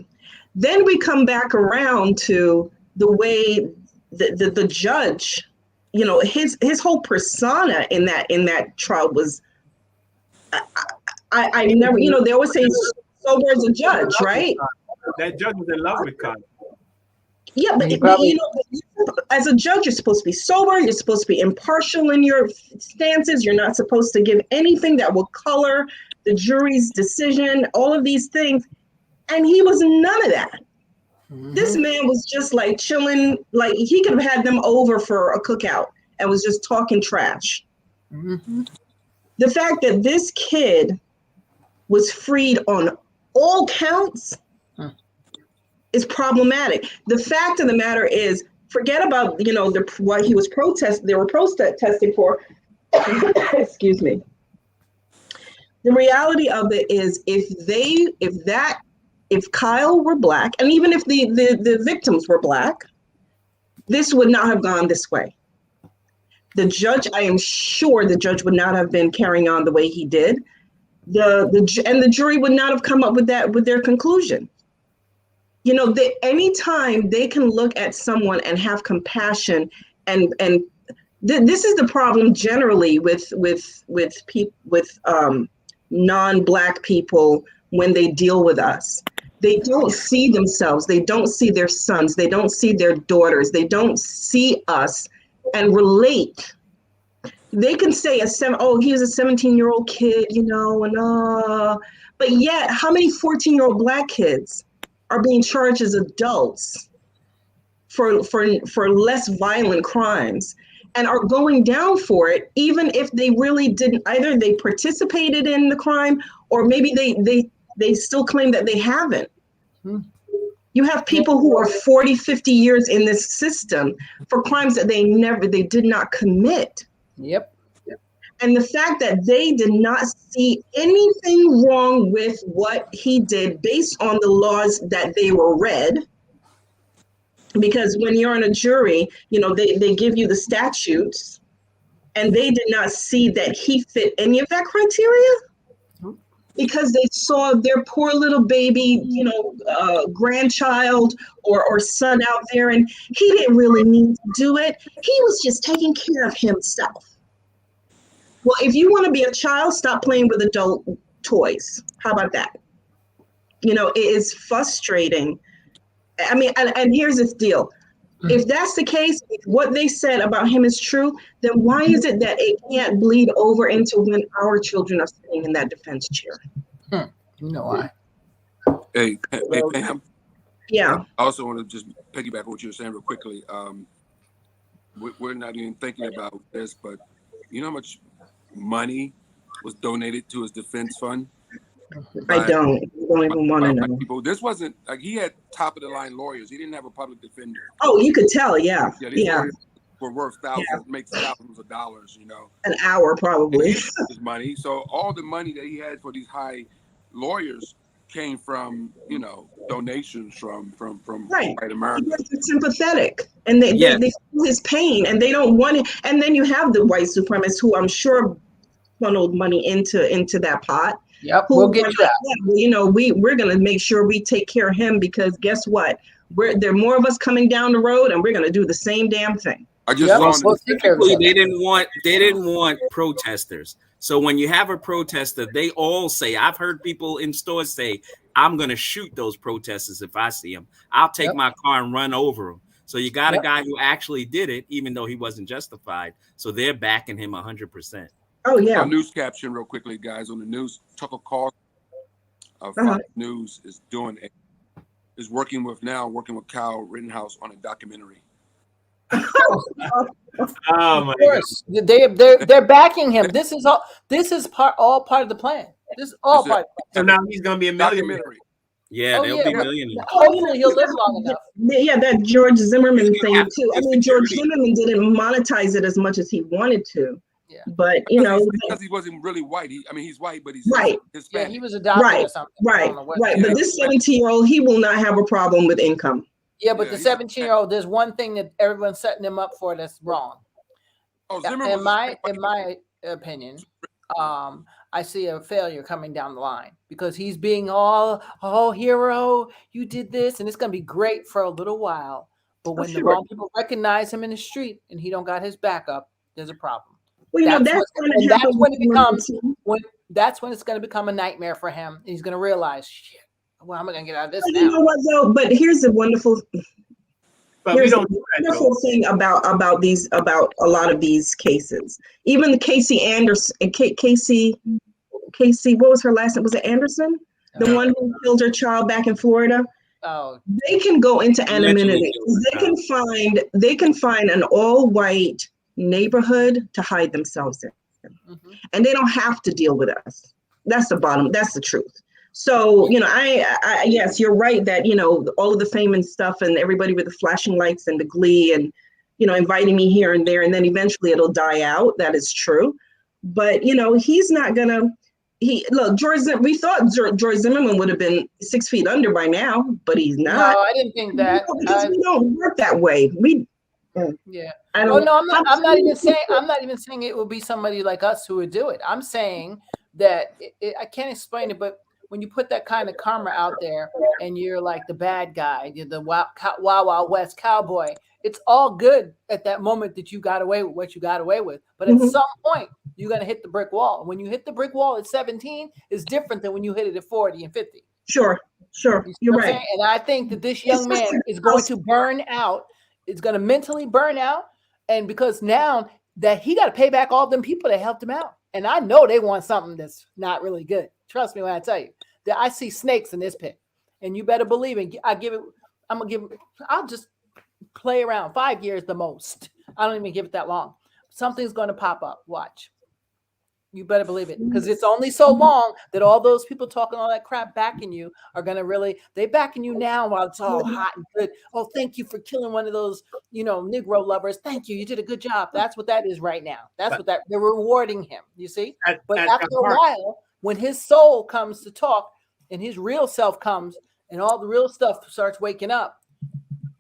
Then we come back around to the way the judge, you know, his whole persona in that trial was, I never, you know, they always say sober as a judge, right? That judge was in love with Kyle. Yeah, but you know, as a judge, you're supposed to be sober. You're supposed to be impartial in your stances. You're not supposed to give anything that will color the jury's decision, all of these things. And he was none of that. This man was just like chilling, like he could have had them over for a cookout and was just talking trash. The fact that this kid was freed on all counts is problematic. The fact of the matter is, forget about, you know, what he was they were protesting for. Excuse me. The reality of it is, if Kyle were black, and even if the victims were black, this would not have gone this way. The judge, I am sure the judge would not have been carrying on the way he did. The jury would not have come up with their conclusion. You know, anytime they can look at someone and have compassion, and this is the problem generally with non-black people when they deal with us. They don't see themselves. They don't see their sons. They don't see their daughters. They don't see us and relate. They can say he was a 17-year-old kid, you know, but yet how many 14-year-old black kids are being charged as adults for less violent crimes and are going down for it, even if they really didn't, either they participated in the crime or maybe they still claim that they haven't. You have people who are 40, 50 years in this system for crimes that they did not commit. Yep. And the fact that they did not see anything wrong with what he did based on the laws that they were read, because when you're on a jury, you know, they give you the statutes, and they did not see that he fit any of that criteria because they saw their poor little baby, you know, grandchild or son out there, and he didn't really need to do it. He was just taking care of himself. Well, if you want to be a child, stop playing with adult toys. How about that? You know, it is frustrating. I mean, and here's this deal. If that's the case, if what they said about him is true, then why is it that it can't bleed over into when our children are sitting in that defense chair? You know why? Hey, Pam. Yeah. I also want to just piggyback on what you were saying real quickly. We're not even thinking about this, but you know how much money was donated to his defense fund? I don't even want to know. People. This wasn't like he had top of the line lawyers. He didn't have a public defender. Oh, you could tell, yeah. These lawyers were worth makes thousands of dollars, you know. An hour probably. His money. So all the money that he had for these high lawyers came from, you know, donations from white America. They're sympathetic, and they feel his pain, and they don't want it. And then you have the white supremacists who I'm sure funneled money into that pot. Yep, who we'll get are to that. like, you know, we're going to make sure we take care of him, because guess what? There are more of us coming down the road, and we're going to do the same damn thing. I just saw specifically they didn't want protesters. So when you have a protester, they all say, I've heard people in stores say, I'm going to shoot those protesters if I see them. I'll take my car and run over them. So you got a guy who actually did it, even though he wasn't justified. So they're backing him 100%. Oh, yeah. A news caption real quickly, guys, on the news. Tucker Carlson of Fox News is working with Kyle Rittenhouse on a documentary. Oh my God. They're backing him. This is all part of the plan. This is all part. So now he's gonna be a millionaire. Yeah, they'll be millionaires. Hopefully he'll live long enough. Yeah, that George Zimmerman thing too. I mean, George Zimmerman didn't monetize it as much as he wanted to. Yeah. But you know, because he wasn't really white. He's white, but he's right. Hispanic. Yeah, he was adopted or something. Right. But this 17-year-old, he will not have a problem with income. Yeah, but the 17-year-old, there's one thing that everyone's setting him up for that's wrong. In my opinion, I see a failure coming down the line, because he's being all hero, you did this, and it's going to be great for a little while. But when the wrong people recognize him in the street and he don't got his back up, there's a problem. Well, that's when it's going to become a nightmare for him. He's going to realize, shit, well, how am I going to get out of this now? You know what, though? But here's the wonderful. Here's the wonderful thing about a lot of these cases. Even the Casey Anderson, Casey, what was her last name? Was it Anderson? The one who killed her child back in Florida. Oh, they can go into anonymity. They can find an all-white neighborhood to hide themselves in, and they don't have to deal with us. That's the truth. So, you know, I yes, you're right that, you know, all of the fame and stuff and everybody with the flashing lights and the glee and, you know, inviting me here and there, and then eventually it'll die out. That is true. But, you know, he's not gonna, we thought George Zimmerman would have been 6 feet under by now, but he's not. No, I didn't think that. Because we don't work that way. Yeah. I'm not even saying it will be somebody like us who would do it. I'm saying that I can't explain it, but when you put that kind of karma out there and you're like the bad guy, you're the wild west cowboy, it's all good at that moment that you got away with what you got away with. But at some point, you're going to hit the brick wall. And when you hit the brick wall at 17, it's different than when you hit it at 40 and 50. Sure. You're right. And I think that this young man is going to burn out. It's going to mentally burn out. And because now that he got to pay back all them people that helped him out. And I know they want something that's not really good. Trust me when I tell you that I see snakes in this pit, and you better believe it. I'll just play around 5 years the most. I don't even give it that long. Something's going to pop up. Watch. You better believe it, because it's only so long that all those people talking all that crap backing you are going to they backing you now while it's all hot and good. Oh, thank you for killing one of those, you know, Negro lovers. Thank you. You did a good job. That's what that is right now. They're rewarding him. You see? But after a while, when his soul comes to talk and his real self comes and all the real stuff starts waking up,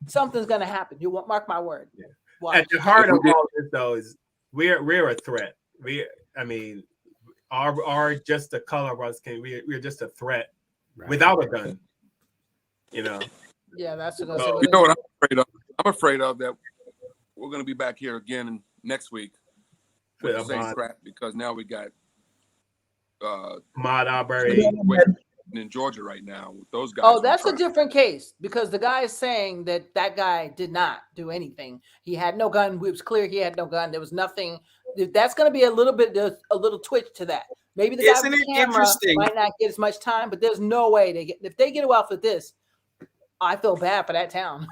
something's going to happen. You won't mark my word. Yeah. At the heart of all this, though, is we're a threat. Our just the color of us we're just a threat without a gun. You know. Yeah, that's what you know what I'm afraid of. I'm afraid of that we're going to be back here again next week with the same crap, because now we got Ahmaud Arbery in Georgia right now with those guys. Oh, that's a different case, because the guy is saying that guy did not do anything. He had no gun. It was clear he had no gun. There was nothing. That's going to be a little twitch to that. Maybe the guy with the camera might not get as much time, but there's no way if they get off with this. I feel bad for that town.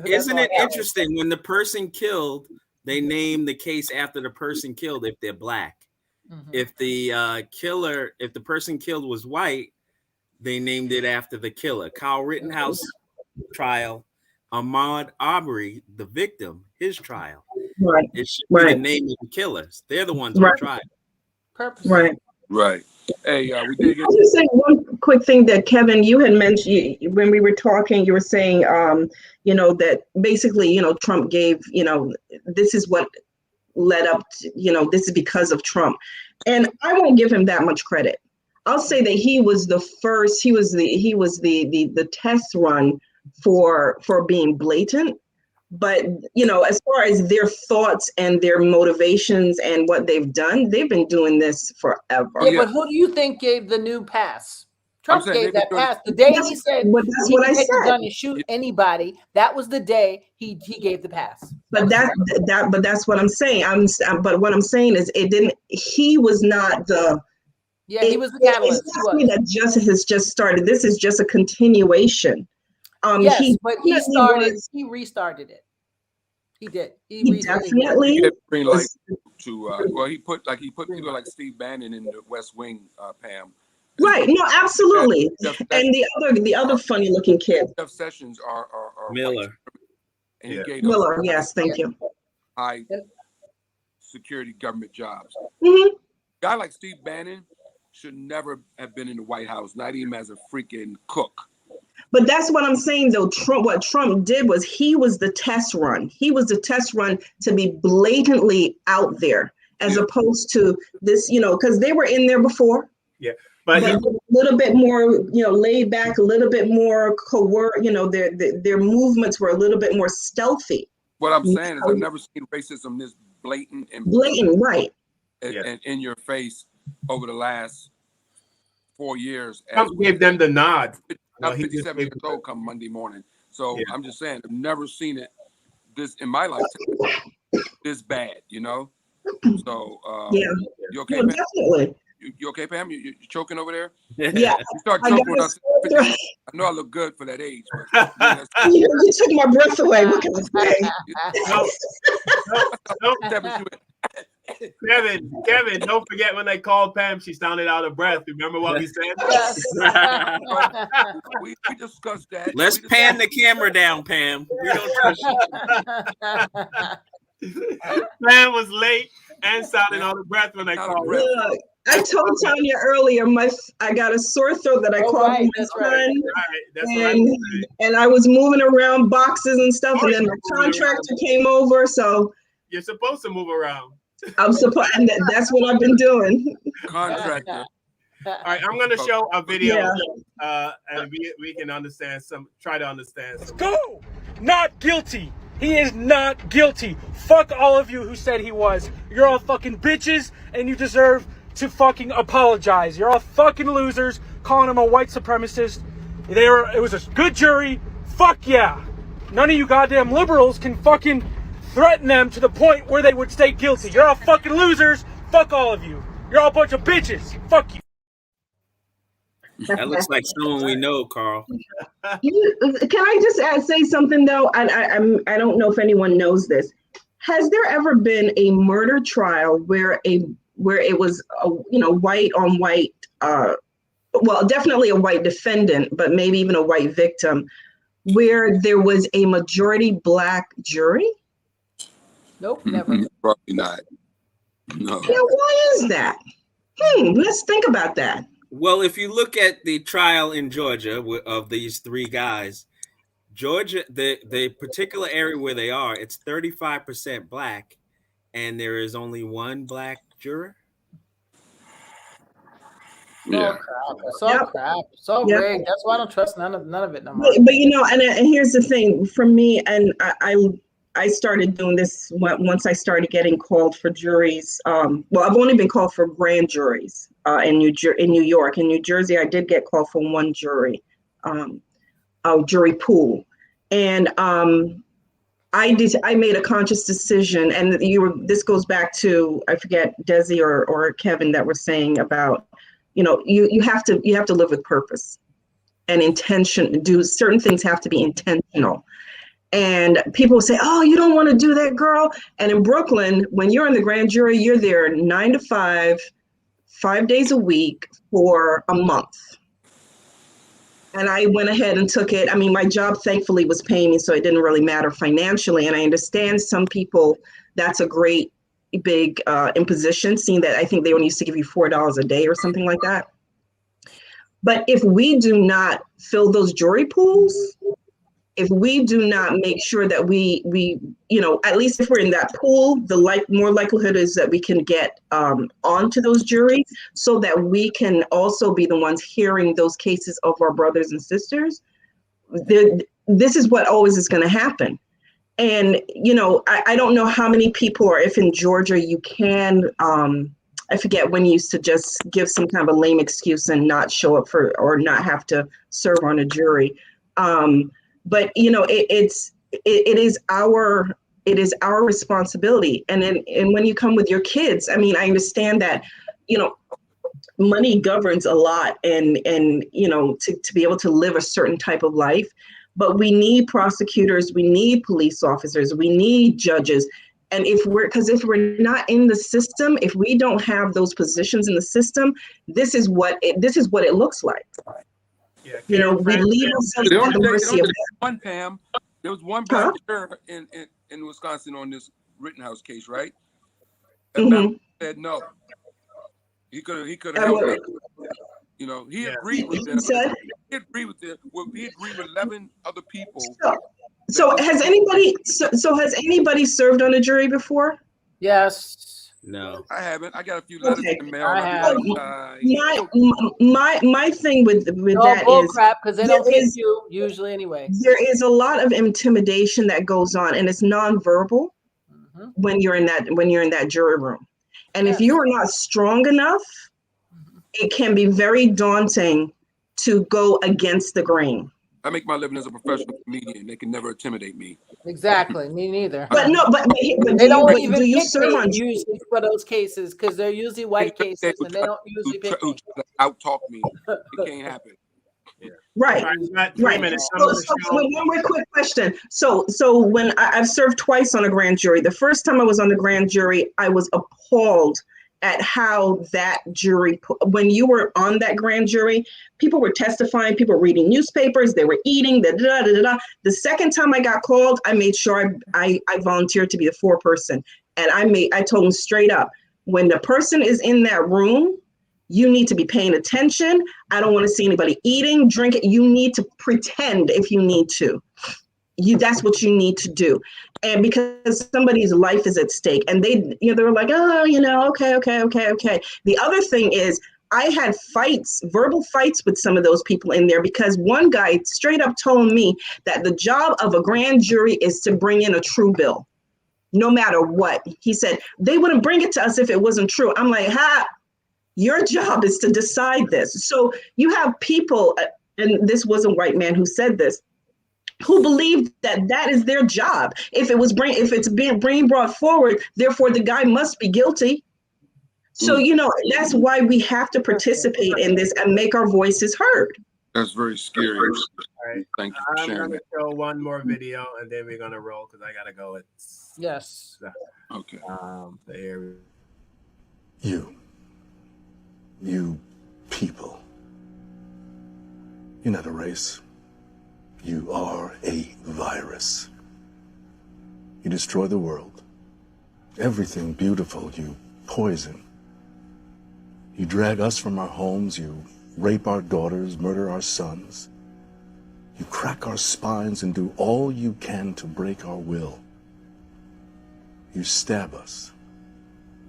Isn't it interesting when the person killed, they name the case after the person killed if they're black. Mm-hmm. If the person killed was white, they named it after the killer. Kyle Rittenhouse trial, Ahmaud Arbery, the victim, his trial. Right. It should be the name of the killers. They're the ones who tried. Right. Hey, we I was just saying one quick thing that Kevin, you had mentioned when we were talking. You were saying, you know, that basically, you know, Trump gave, you know, this is what led up to, you know, this is because of Trump, and I won't give him that much credit. I'll say that he was the first. He was the test run for being blatant. But as far as their thoughts and their motivations and what they've done, they've been doing this forever. Yeah, but who do you think gave the new pass? Trump gave that pass the day he said he can take a gun and shoot anybody. That was the day he gave the pass. But that's what I'm saying. But what I'm saying is it didn't. He was not the. Yeah, he was the catalyst. It's not me that justice has just started. This is just a continuation. Yes, but he restarted it. He did. He definitely. Green light to he put people like Steve Bannon in the West Wing, Pam. Right. No, absolutely. And the other funny looking kid. Jeff Sessions are Miller. And he gave Miller. Yes, thank you. High security government jobs. Mm-hmm. A guy like Steve Bannon should never have been in the White House, not even as a freaking cook. But that's what I'm saying, though. What Trump did was he was the test run. He was the test run to be blatantly out there, as opposed to this, because they were in there before. Yeah, but a little bit more, laid back, a little bit more their movements were a little bit more stealthy. What I'm saying is I've never seen racism this blatant, right, and in your face over the last 4 years. Trump gave them the nod. I'm 57 years old come Monday morning. So I'm just saying, I've never seen it this in my lifetime, this bad, So, you okay, Pam? Definitely. You okay, Pam? You choking over there? Yeah. You start choking when I know I look good for that age. But, you took my breath away. What can I say? Kevin, don't forget when they called Pam, she sounded out of breath. Remember what we said? we discussed that. Let's pan the camera down, Pam. We don't trust you. Pam was late and sounding out of breath when they called her. Look, I told Tanya earlier, I got a sore throat that I called my son, and I was moving around boxes and stuff, and then my contractor came over, so you're supposed to move around. I'm supposed, and that's what I've been doing. Contractor. All right, I'm going to show a video, and we can try to understand. Let's go! Not guilty. He is not guilty. Fuck all of you who said he was. You're all fucking bitches, and you deserve to fucking apologize. You're all fucking losers, calling him a white supremacist. It was a good jury. Fuck yeah. None of you goddamn liberals can fucking threaten them to the point where they would stay guilty. You're all fucking losers. Fuck all of you. You're all a bunch of bitches. Fuck you. That looks like someone we know, Carl. Can I just say something though? I don't know if anyone knows this. Has there ever been a murder trial where it was white on white? Well, definitely a white defendant, but maybe even a white victim, where there was a majority black jury? Nope, never. Probably not. No. Yeah, why is that? Let's think about that. Well, if you look at the trial in Georgia of these three guys, Georgia, the particular area where they are, it's 35% black, and there is only one black juror. Yeah. So rigged. That's why I don't trust none of it no more. But and here's the thing for me, and I started doing this once I started getting called for juries. Well, I've only been called for grand juries in New York. In New Jersey, I did get called for one jury, a jury pool, and I made a conscious decision. And this goes back to, I forget, Desi or Kevin that were saying about, you have to live with purpose and intention. Certain things have to be intentional. And people say, oh, you don't want to do that, girl. And in Brooklyn, when you're in the grand jury, you're there 9 to 5, 5 days a week for a month. And I went ahead and took it. I mean, my job thankfully was paying me, so it didn't really matter financially. And I understand some people, that's a great big imposition, seeing that I think they only used to give you $4 a day or something like that. But if we do not fill those jury pools, if we do not make sure that we at least if we're in that pool, more likelihood is that we can get onto those juries, so that we can also be the ones hearing those cases of our brothers and sisters. This is what always is going to happen. And I don't know how many people, or if in Georgia you can I forget when you used to just give some kind of a lame excuse and not show up for, or not have to serve on a jury. But it is our responsibility. And when you come with your kids, I mean, I understand that, money governs a lot, and to be able to live a certain type of life. But we need prosecutors, we need police officers, we need judges. And if we're not in the system, if we don't have those positions in the system, this is what it looks like. Yeah, we leave ourselves at the mercy of one, Pam. There was one black juror in Wisconsin on this Rittenhouse case, right? That said no. He could have helped it. He agreed with them. He agreed with 11 other people. So has anybody served on a jury before? Yes. No, I haven't. I got a few letters in the mail. I have. My thing with that bull is crap, because they don't take you usually anyway. There is a lot of intimidation that goes on, and it's nonverbal when you're in that jury room. And if you are not strong enough, it can be very daunting to go against the grain. I make my living as a professional comedian. They can never intimidate me. Exactly, me neither. But they don't even do you pick serve me on usually for those cases, because they're usually white cases, and they don't usually pick me. Out-talk me. It can't happen. Right. So one more quick question. So when I've served twice on a grand jury, the first time I was on the grand jury, I was appalled at how that jury, when you were on that grand jury, people were testifying, people were reading newspapers, they were eating, The second time I got called, I made sure I volunteered to be the foreperson. And I told them straight up, when the person is in that room, you need to be paying attention. I don't want to see anybody eating, drinking. You need to pretend if you need to. That's what you need to do. And because somebody's life is at stake, and they were like, oh, okay. The other thing is, I had verbal fights with some of those people in there, because one guy straight up told me that the job of a grand jury is to bring in a true bill, no matter what. He said, they wouldn't bring it to us if it wasn't true. I'm like, your job is to decide this. So you have people, and this was a white man who said this, who believe that is their job. If it's being brought forward, therefore the guy must be guilty. So, that's why we have to participate in this and make our voices heard. That's very scary. All right. Thank you for I'm sharing going to show one more video, and then we're going to roll, because I got to go. Yes. Okay. Here. You people. You're not a race. You are a virus. You destroy the world. Everything beautiful you poison. You drag us from our homes. You rape our daughters, murder our sons. You crack our spines and do all you can to break our will. You stab us.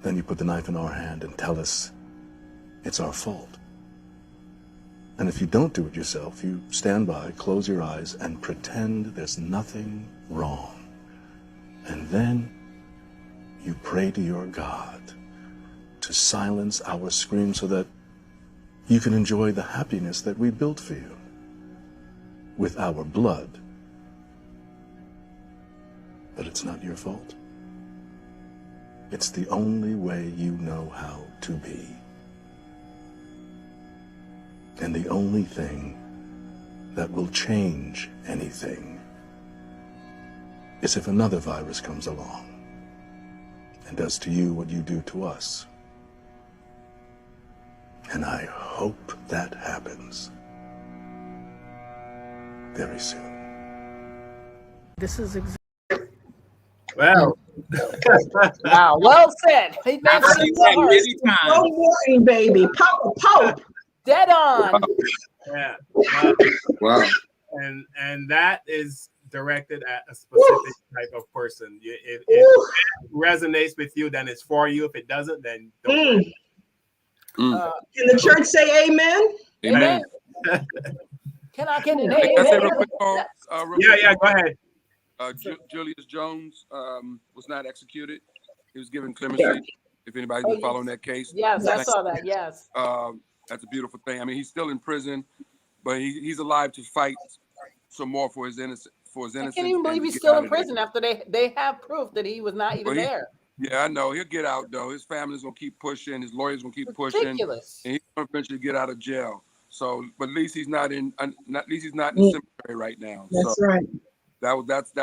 Then you put the knife in our hand and tell us it's our fault. And if you don't do it yourself, you stand by, close your eyes, and pretend there's nothing wrong. And then you pray to your God to silence our screams so that you can enjoy the happiness that we built for you with our blood. But it's not your fault. It's the only way you know how to be. And the only thing that will change anything is if another virus comes along and does to you what you do to us. And I hope that happens very soon. This is Wow. Wow. Well said. Hey, man, Go Morton, baby. Papa Pope. Dead on. Yeah. Wow. And that is directed at a specific type of person. If it resonates with you, then it's for you. If it doesn't, then don't. Can the church say amen? Amen. Can I get an Can I say real amen? quick, Carl? Yeah, go ahead. Julius Jones was not executed. He was given clemency. If anybody's been following that case. Yes, I saw that. Yes. That's a beautiful thing. I mean, he's still in prison, but he's alive to fight some more for his innocence. I can't even believe he's still in prison after they have proof that he was not even there. Yeah, I know. He'll get out, though. His family's going to keep pushing. His lawyer's going to keep pushing. Ridiculous. And he's going to eventually get out of jail. So, but at least he's not in the cemetery right now. That's right. That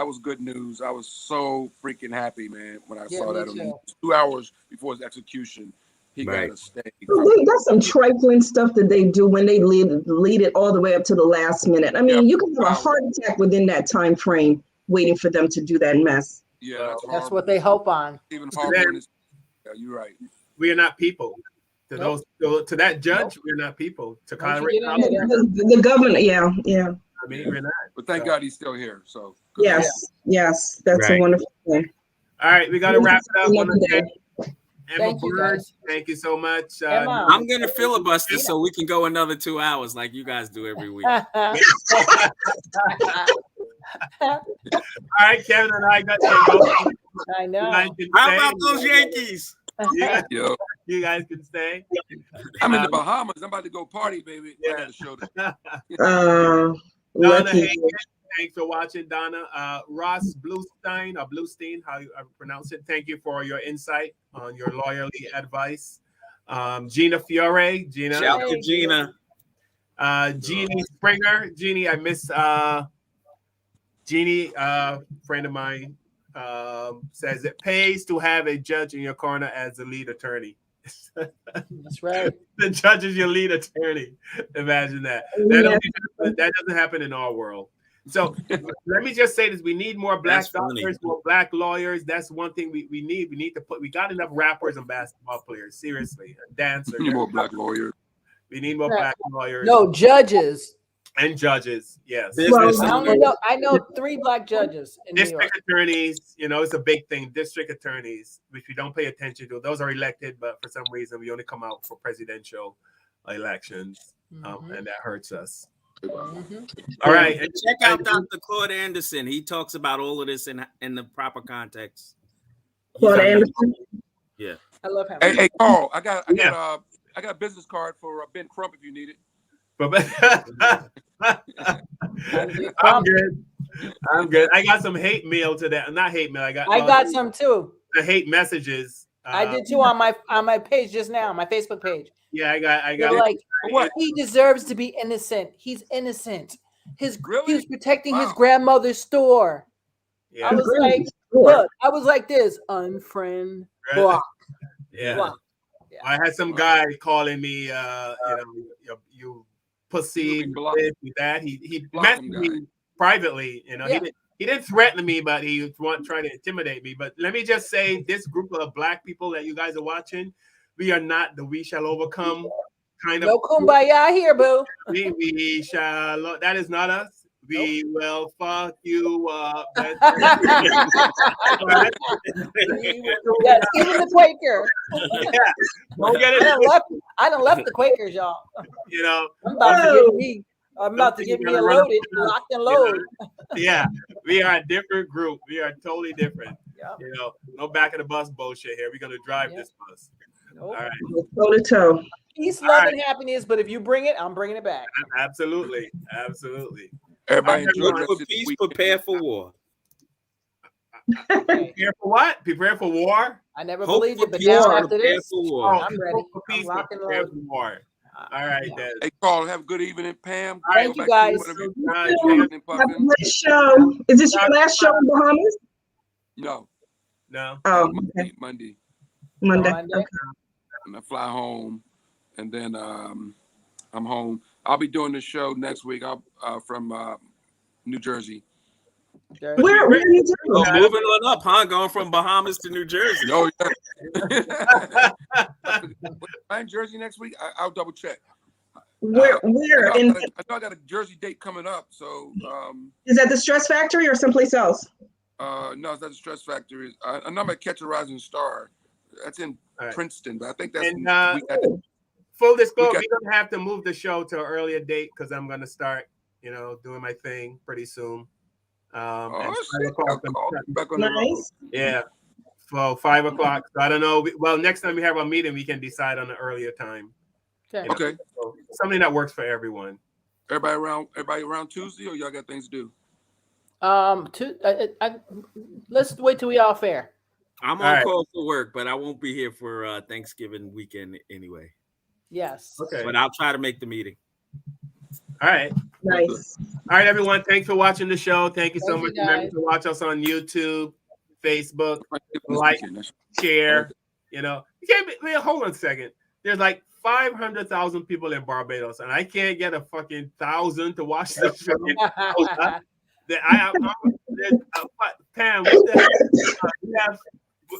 was good news. I was so freaking happy, man, when I saw that. Too. 2 hours before his execution, he got to stay. That's some trifling stuff that they do when they lead it all the way up to the last minute. I mean, you can have a heart attack within that time frame waiting for them to do that mess. Yeah, that's what they hope on. Even harder. Yeah, you're right. We are not people. To that judge, we're not people. To the governor, yeah. I mean, we're not. But thank God he's still here. So yes, that's a wonderful thing. All right, we got to wrap it up. Emma Thank you, Bird, guys. thank you so much. I'm gonna filibuster so we can go another 2 hours like you guys do every week. All right, Kevin and I got to go. I know. How about those Yankees? You guys can stay. I'm in the Bahamas. I'm about to go party, baby. Yeah. Show Donna Hagen, thanks for watching, Donna. Ross Bluestein, or Bluestein, how you pronounce it. Thank you for your insight on your lawyerly advice. Gina Fiore, Shout out to Gina. Jeannie Springer, Jeannie, I miss Jeannie, friend of mine, says it pays to have a judge in your corner as the lead attorney. That's right. The judge is your lead attorney. Imagine that. That doesn't happen in our world. So let me just say this: we need more black doctors, more black lawyers. That's one thing we need. We need to we got enough rappers and basketball players. Seriously, dancers. We need more black lawyers. We need more black lawyers. No, judges. And judges, yes. I know 3 black judges in New York. District attorneys, it's a big thing. District attorneys, which we don't pay attention to. Those are elected, but for some reason we only come out for presidential elections, and that hurts us. All right, and check out Dr. Claude Anderson. He talks about all of this in the proper context. Claude Anderson. Yeah, I love him. Hey, Carl, I got a business card for Ben Crump if you need it. I'm good. I got some hate mail today. Not hate mail. I got some too. The hate messages. I did too on my page just now, my Facebook page. Yeah, I got. They're like, he deserves to be innocent. He's innocent. He was protecting his grandmother's store. Yeah. I was like, look, I was like this, unfriend, block. Yeah. Block. I had some guy calling me, you pussy, this, that. He messaged me privately. He didn't threaten me, but he was trying to intimidate me. But let me just say, this group of black people that you guys are watching, we are not the we shall overcome kind of. No kumbaya here, boo. We shall. That is not us. We will fuck you up. Yes, even the Quaker. Don't get it. I done left the Quakers, y'all. I'm about to get me a loaded, locked and loaded. Yeah, we are a different group. We are totally different. Yep. No back of the bus bullshit here. We're gonna drive this bus. Nope. All right. Toe to toe. Peace, love, and happiness. But if you bring it, I'm bringing it back. Absolutely. Everybody enjoy peace, prepare for war. Prepare for what? Prepare for war? I never believed it, but now after this, I'm ready. I'm rocking for war. All right, then. Hey, Carl, have a good evening, Pam. Thank you, guys. Have a great show. Is this your last show in Bahamas? No. Oh, Monday. Okay. And I fly home, and then I'm home. I'll be doing the show next week. From New Jersey. Where are you doing? Moving on up, huh? Going from Bahamas to New Jersey. Oh, yeah. I'm in Jersey next week. I'll double check. Where I know in I got a Jersey date coming up. So is that the Stress Factory or someplace else? no, it's not the Stress Factory. I know I'm at Catch a Rising Star. That's in Princeton, but I think that's full disclosure. We're gonna have to move the show to an earlier date because I'm gonna start, doing my thing pretty soon. Nice. Yeah. So 5 o'clock. So I don't know. Well, next time we have a meeting, we can decide on an earlier time. Okay. So something that works for everyone. Everybody around Tuesday, or y'all got things to do? Let's wait till we all fair. I'm on call for work, but I won't be here for Thanksgiving weekend anyway. Yes. Okay. But I'll try to make the meeting. All right. Nice. All right, everyone. Thanks for watching the show. Thank you so Thank much. you, Remember guys. to watch us on YouTube, Facebook, like, share. You can't be, hold on a second. There's like 500,000 people in Barbados, and I can't get a fucking 1,000 to watch this show. Pam, what the hell?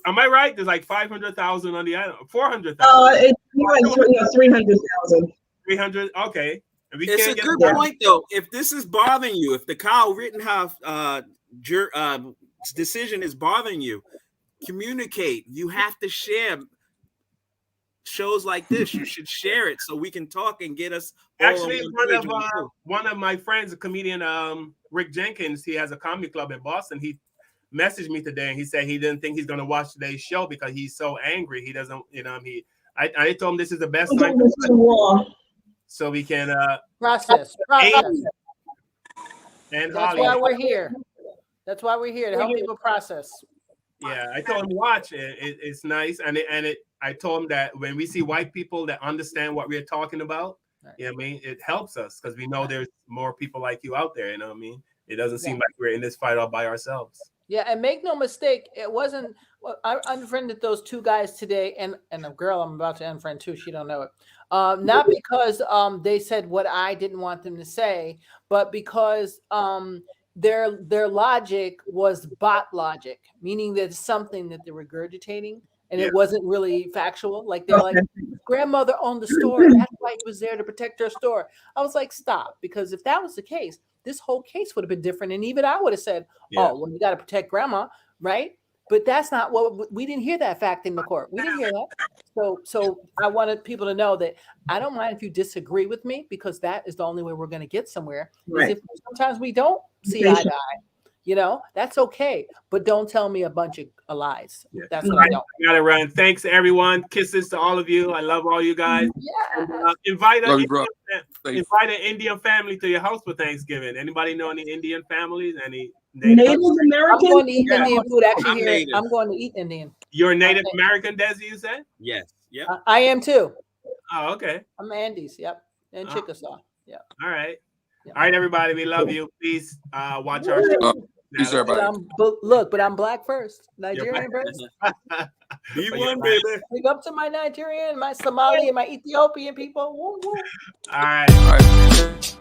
Am I right? There's like 500,000 on the island. 400,000. It's 300,000. 300. Okay. It's a good point, though. If this is bothering you, if the Kyle Rittenhouse decision is bothering you, communicate. You have to share shows like this. You should share it so we can talk and get us. Actually, one of my friends, a comedian, Rick Jenkins, he has a comedy club in Boston. He messaged me today and he said he didn't think he's going to watch today's show because he's so angry. He doesn't, I told him this is the best time so we can process. And that's why we're here. That's why we're here to help people process. Yeah, I told him to watch it. It's nice, and I told him that when we see white people that understand what we're talking about, you know what I mean, it helps us because we know there's more people like you out there. You know what I mean? It doesn't seem like we're in this fight all by ourselves. Yeah, and make no mistake, it wasn't. Well, I unfriended those two guys today, and a girl I'm about to unfriend too. She don't know it. Not because they said what I didn't want them to say, but because their logic was bot logic, meaning that it's something that they're regurgitating, and it wasn't really factual. Like they're like, grandmother owned the store, that's why he was there to protect her store. I was like, stop, because if that was the case, this whole case would have been different, and even I would have said, oh, well, you got to protect grandma, right? But that's not what we didn't hear that fact in the court. We didn't hear that. So I wanted people to know that I don't mind if you disagree with me, because that is the only way we're going to get somewhere. Right. If sometimes we don't see eye to eye, that's okay. But don't tell me a bunch of lies. Yeah. That's what I don't. Got it, Ryan. Thanks, everyone. Kisses to all of you. I love all you guys. Yeah. And, invite an Indian family to your house for Thanksgiving. Anybody know any Indian families? Any Native American? I'm going to eat Indian food. Actually, I'm going to eat Indian. You're a Native American, Desi, you said? Yes. Yep. I am too. Oh, okay. I'm Andes. Yep. And Chickasaw. Yep. All right. All right, everybody. We love you. Please watch our show. Peace, everybody. But I'm black first. Nigerian first. B1, baby. Big up to my Nigerian, my Somali, and my Ethiopian people. Woo, woo. All right.